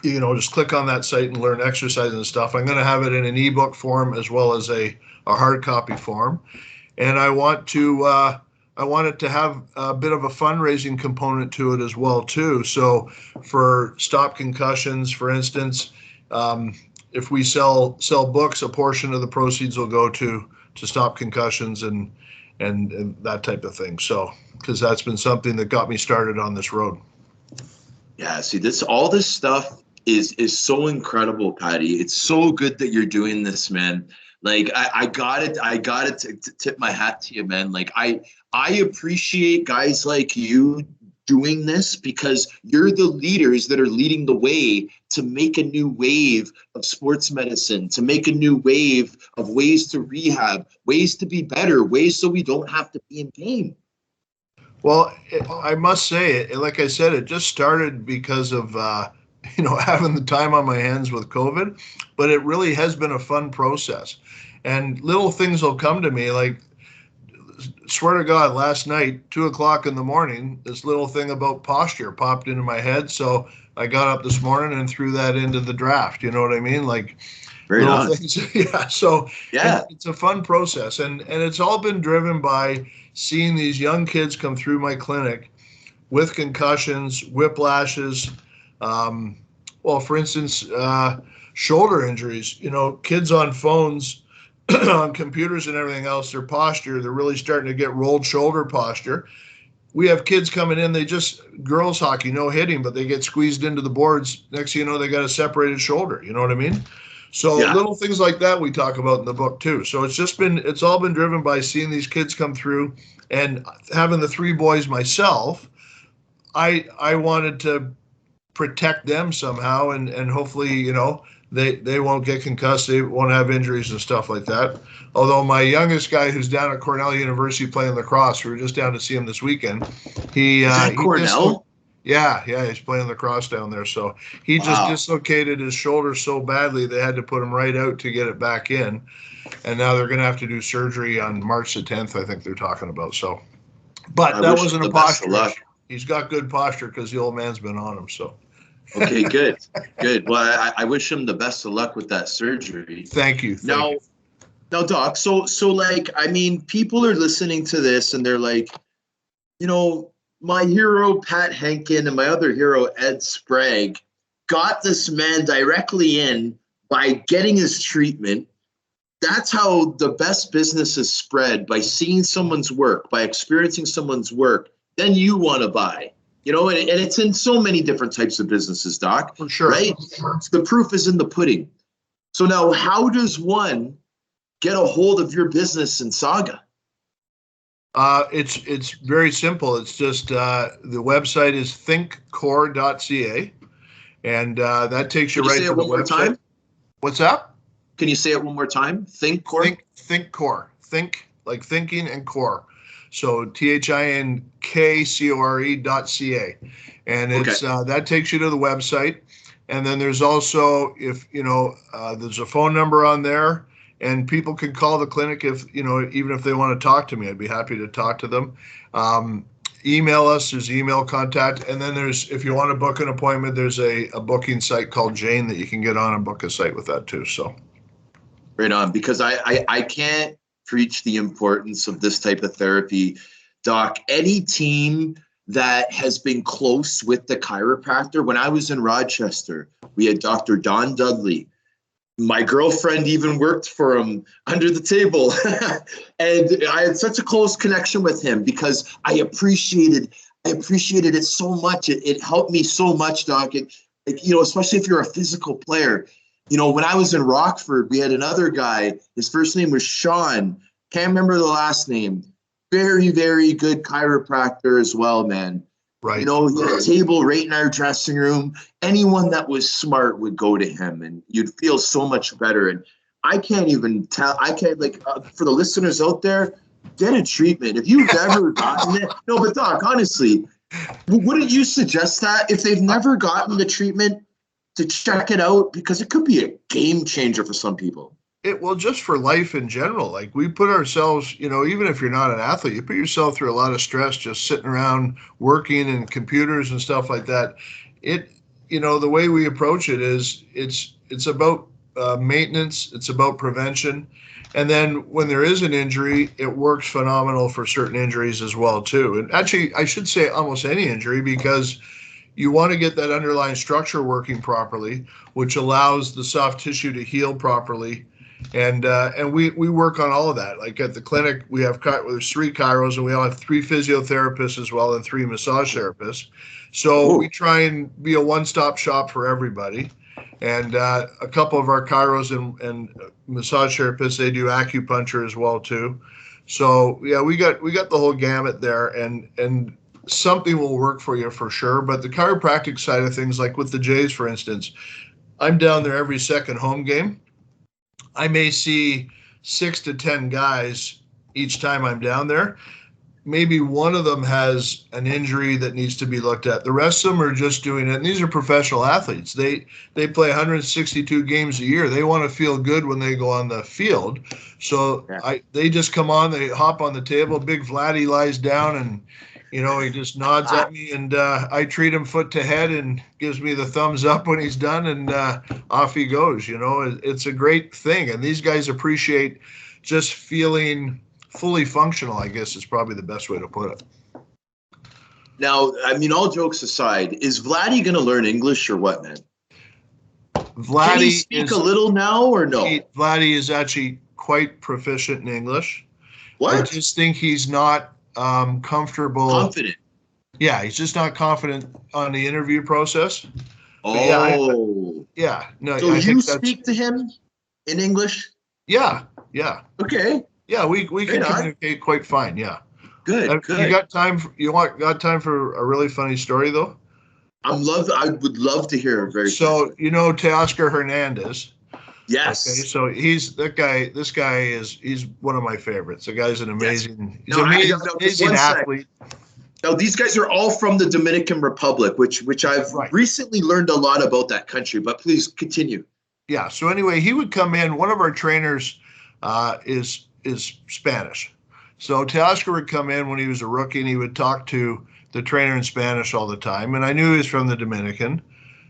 Just click on that site and learn exercises and stuff. I'm going to have it in an ebook form as well as a hard copy form. And I want it to have a bit of a fundraising component to it as well too. So for Stop Concussions, for instance, if we sell books, a portion of the proceeds will go to Stop Concussions and that type of thing. So because that's been something that got me started on this road. Yeah, see, all this stuff is so incredible, Patty. It's so good that you're doing this, man. Like I got it to tip my hat to you, man. Like I appreciate guys like you doing this because you're the leaders that are leading the way to make a new wave of sports medicine, to make a new wave of ways to rehab, ways to be better, ways so we don't have to be in pain. Well, I must say, like I said, it just started because of having the time on my hands with COVID, but it really has been a fun process. And little things will come to me, like, swear to God, last night, 2:00 in the morning, this little thing about posture popped into my head. So I got up this morning and threw that into the draft. You know what I mean? Like very little nice. things. Yeah. So yeah, it's a fun process. And it's all been driven by seeing these young kids come through my clinic with concussions, whiplashes, for instance, shoulder injuries, kids on phones, on computers and everything else, their posture, they're really starting to get rolled shoulder posture. We have kids coming in, girls hockey, no hitting, but they get squeezed into the boards. Next thing you know, they got a separated shoulder. You know what I mean? So little things like that we talk about in the book too. So it's all been driven by seeing these kids come through and having the 3 boys myself. I wanted to protect them somehow and hopefully, they won't get concussed, they won't have injuries and stuff like that. Although my youngest guy who's down at Cornell University playing lacrosse, we were just down to see him this weekend. He Cornell? Yeah, he's playing lacrosse down there. So he just dislocated his shoulder so badly they had to put him right out to get it back in. And now they're going to have to do surgery on March the 10th, I think they're talking about. So, but that wasn't a posture issue. He's got good posture because the old man's been on him. So. Okay, good. Well, I wish him the best of luck with that surgery. Thank you. Now, Doc, so like, I mean, people are listening to this and they're like, my hero, Pat Henkin, and my other hero, Ed Sprague, got this man directly in by getting his treatment. That's how the best business is spread, by seeing someone's work, by experiencing someone's work. Then you want to buy. And it's in so many different types of businesses, Doc. For sure. Right? The proof is in the pudding. So now, how does one get a hold of your business in Saga? It's very simple. It's just the website is thinkcore.ca, and that takes you right to the website. Can you say it one more time? What's that? Can you say it one more time? Thinkcore? Thinkcore. Think like thinking and core. So thinkcore.ca, and it's that takes you to the website. And then there's also, if there's a phone number on there, and people can call the clinic if even if they want to talk to me. I'd be happy to talk to them. Email us. There's email contact, and then if you want to book an appointment, there's a booking site called Jane that you can get on and book a site with that too. So right on, because I can't preach the importance of this type of therapy, Doc. Any team that has been close with the chiropractor. When I was in Rochester, we had Dr. Don Dudley. My girlfriend even worked for him under the table. And I had such a close connection with him because I appreciated it so much. It helped me so much, Doc. Especially if you're a physical player. When I was in Rockford, we had another guy. His first name was Sean. Can't remember the last name. Very, very good chiropractor as well, man. Right. He had a table right in our dressing room. Anyone that was smart would go to him, and you'd feel so much better. And I can't even tell. I can't, for the listeners out there, get a treatment. If you've ever gotten it. No, but Doc, honestly, wouldn't you suggest that if they've never gotten the treatment to check it out? Because it could be a game changer for some people. Just for life in general. Like, we put ourselves, even if you're not an athlete, you put yourself through a lot of stress just sitting around working and computers and stuff like that. The way we approach it is it's about maintenance. It's about prevention. And then when there is an injury, it works phenomenal for certain injuries as well, too. And actually, I should say almost any injury, because you want to get that underlying structure working properly, which allows the soft tissue to heal properly. And we work on all of that. Like at the clinic, there's 3 chiros, and we all have 3 physiotherapists as well, and 3 massage therapists. So we try and be a one-stop shop for everybody. And a couple of our chiros and massage therapists, they do acupuncture as well too. So yeah, we got the whole gamut there, and something will work for you for sure. But the chiropractic side of things, like with the Jays, for instance, I'm down there every second home game. I may see 6 to 10 guys each time I'm down there. Maybe one of them has an injury that needs to be looked at. The rest of them are just doing it. And these are professional athletes. They play 162 games a year. They want to feel good when they go on the field. So they just come on, they hop on the table. Big Vladdy lies down, and he just nods at me, and I treat him foot to head and gives me the thumbs up when he's done, and off he goes. It's a great thing. And these guys appreciate just feeling fully functional, I guess is probably the best way to put it. Now, all jokes aside, is Vladdy going to learn English or what, man? Vladdy Can he speak a little now or no? Vladdy is actually quite proficient in English. What? I just think he's not comfortable. Confident. Yeah, he's just not confident on the interview process. Oh. No. So you speak to him in English? Yeah. Okay. Yeah, we can communicate quite fine. Yeah. Good. You got time? Got time for a really funny story though? I would love to hear. So Teoscar Hernandez. Yes. Okay, so he's one of my favorites. The guy's an amazing, amazing athlete. Now, these guys are all from the Dominican Republic, which I've recently learned a lot about that country, but please continue. Yeah. So anyway, he would come in. One of our trainers is Spanish. So Teoscar would come in when he was a rookie, and he would talk to the trainer in Spanish all the time. And I knew he was from the Dominican.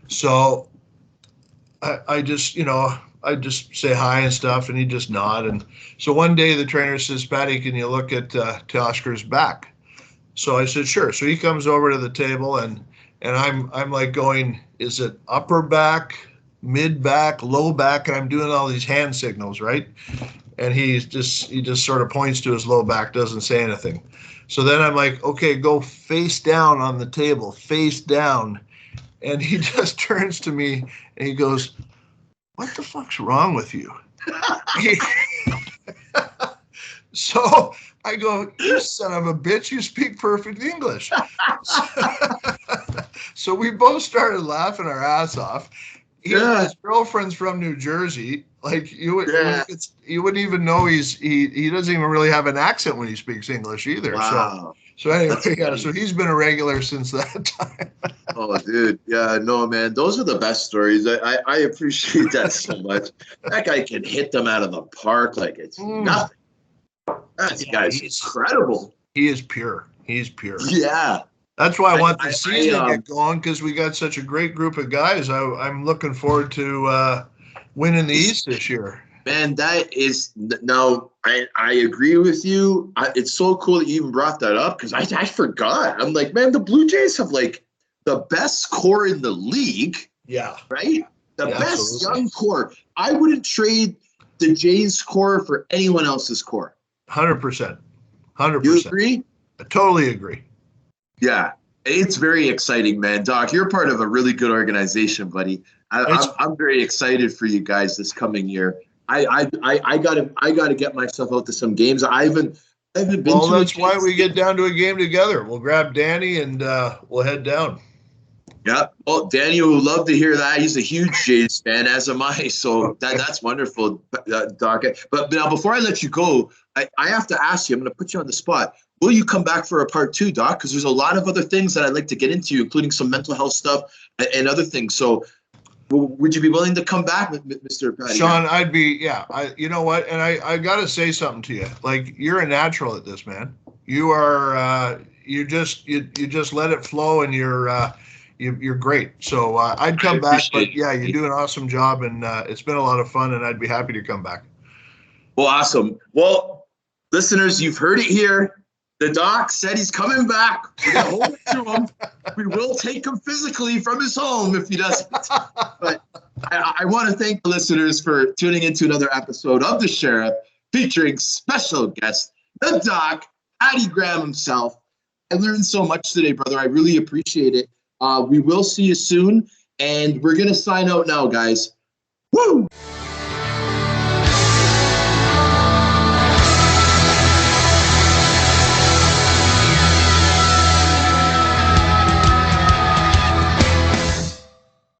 So I just say hi and stuff, and he'd just nod. And so one day the trainer says, "Patty, can you look at Teoscar's back?" So I said, "Sure." So he comes over to the table, and I'm like going, "Is it upper back, mid back, low back?" And I'm doing all these hand signals, right? And he just sort of points to his low back, doesn't say anything. So then I'm like, "Okay, go face down on the table, face down." And he just turns to me and he goes, "What the fuck's wrong with you?" So I go, "You son of a bitch, you speak perfect English." So we both started laughing our ass off. His girlfriend's from New Jersey. Like you wouldn't even know he doesn't even really have an accent when he speaks English either. Wow. So anyway, yeah, so he's been a regular since that time. Oh, dude. Yeah, no, man. Those are the best stories. I appreciate that so much. That guy can hit them out of the park like it's nothing. That guy's incredible. He is pure. He's pure. Yeah. That's why I want the season to get going, because we got such a great group of guys. I'm looking forward to winning the East this year. Man, that is now. I agree with you. It's so cool that you even brought that up because I forgot. I'm like, man, the Blue Jays have like the best core in the league. Yeah. Right. The best absolutely. young core. I wouldn't trade the Jays core for anyone else's core. 100%. 100%. You agree? I totally agree. Yeah. It's very exciting, man. Doc, you're part of a really good organization, buddy. I'm very excited for you guys this coming year. I gotta get myself out to some games. I haven't been. Well, that's why we get down to a game together. We'll grab Danny and we'll head down. Yeah. Well, Danny will love to hear that. He's a huge Jays fan, as am I. So that's wonderful, Doc. But now, before I let you go, I have to ask you. I'm going to put you on the spot. Will you come back for a part 2, Doc? Because there's a lot of other things that I'd like to get into, including some mental health stuff and other things. So would you be willing to come back, Mr. Patty? Sean, I'd be, yeah. You know what? And I got to say something to you. Like, you're a natural at this, man. You are, you just let it flow, and you're great. So I'd come back, but yeah, you do an awesome job, and it's been a lot of fun, and I'd be happy to come back. Well, awesome. Well, listeners, you've heard it here. The Doc said he's coming back. We're going to hold it to him. We will take him physically from his home if he doesn't. But I want to thank the listeners for tuning into another episode of The Sheriff, featuring special guest, the Doc, Patty Graham himself. I learned so much today, brother. I really appreciate it. We will see you soon, and we're going to sign out now, guys. Woo!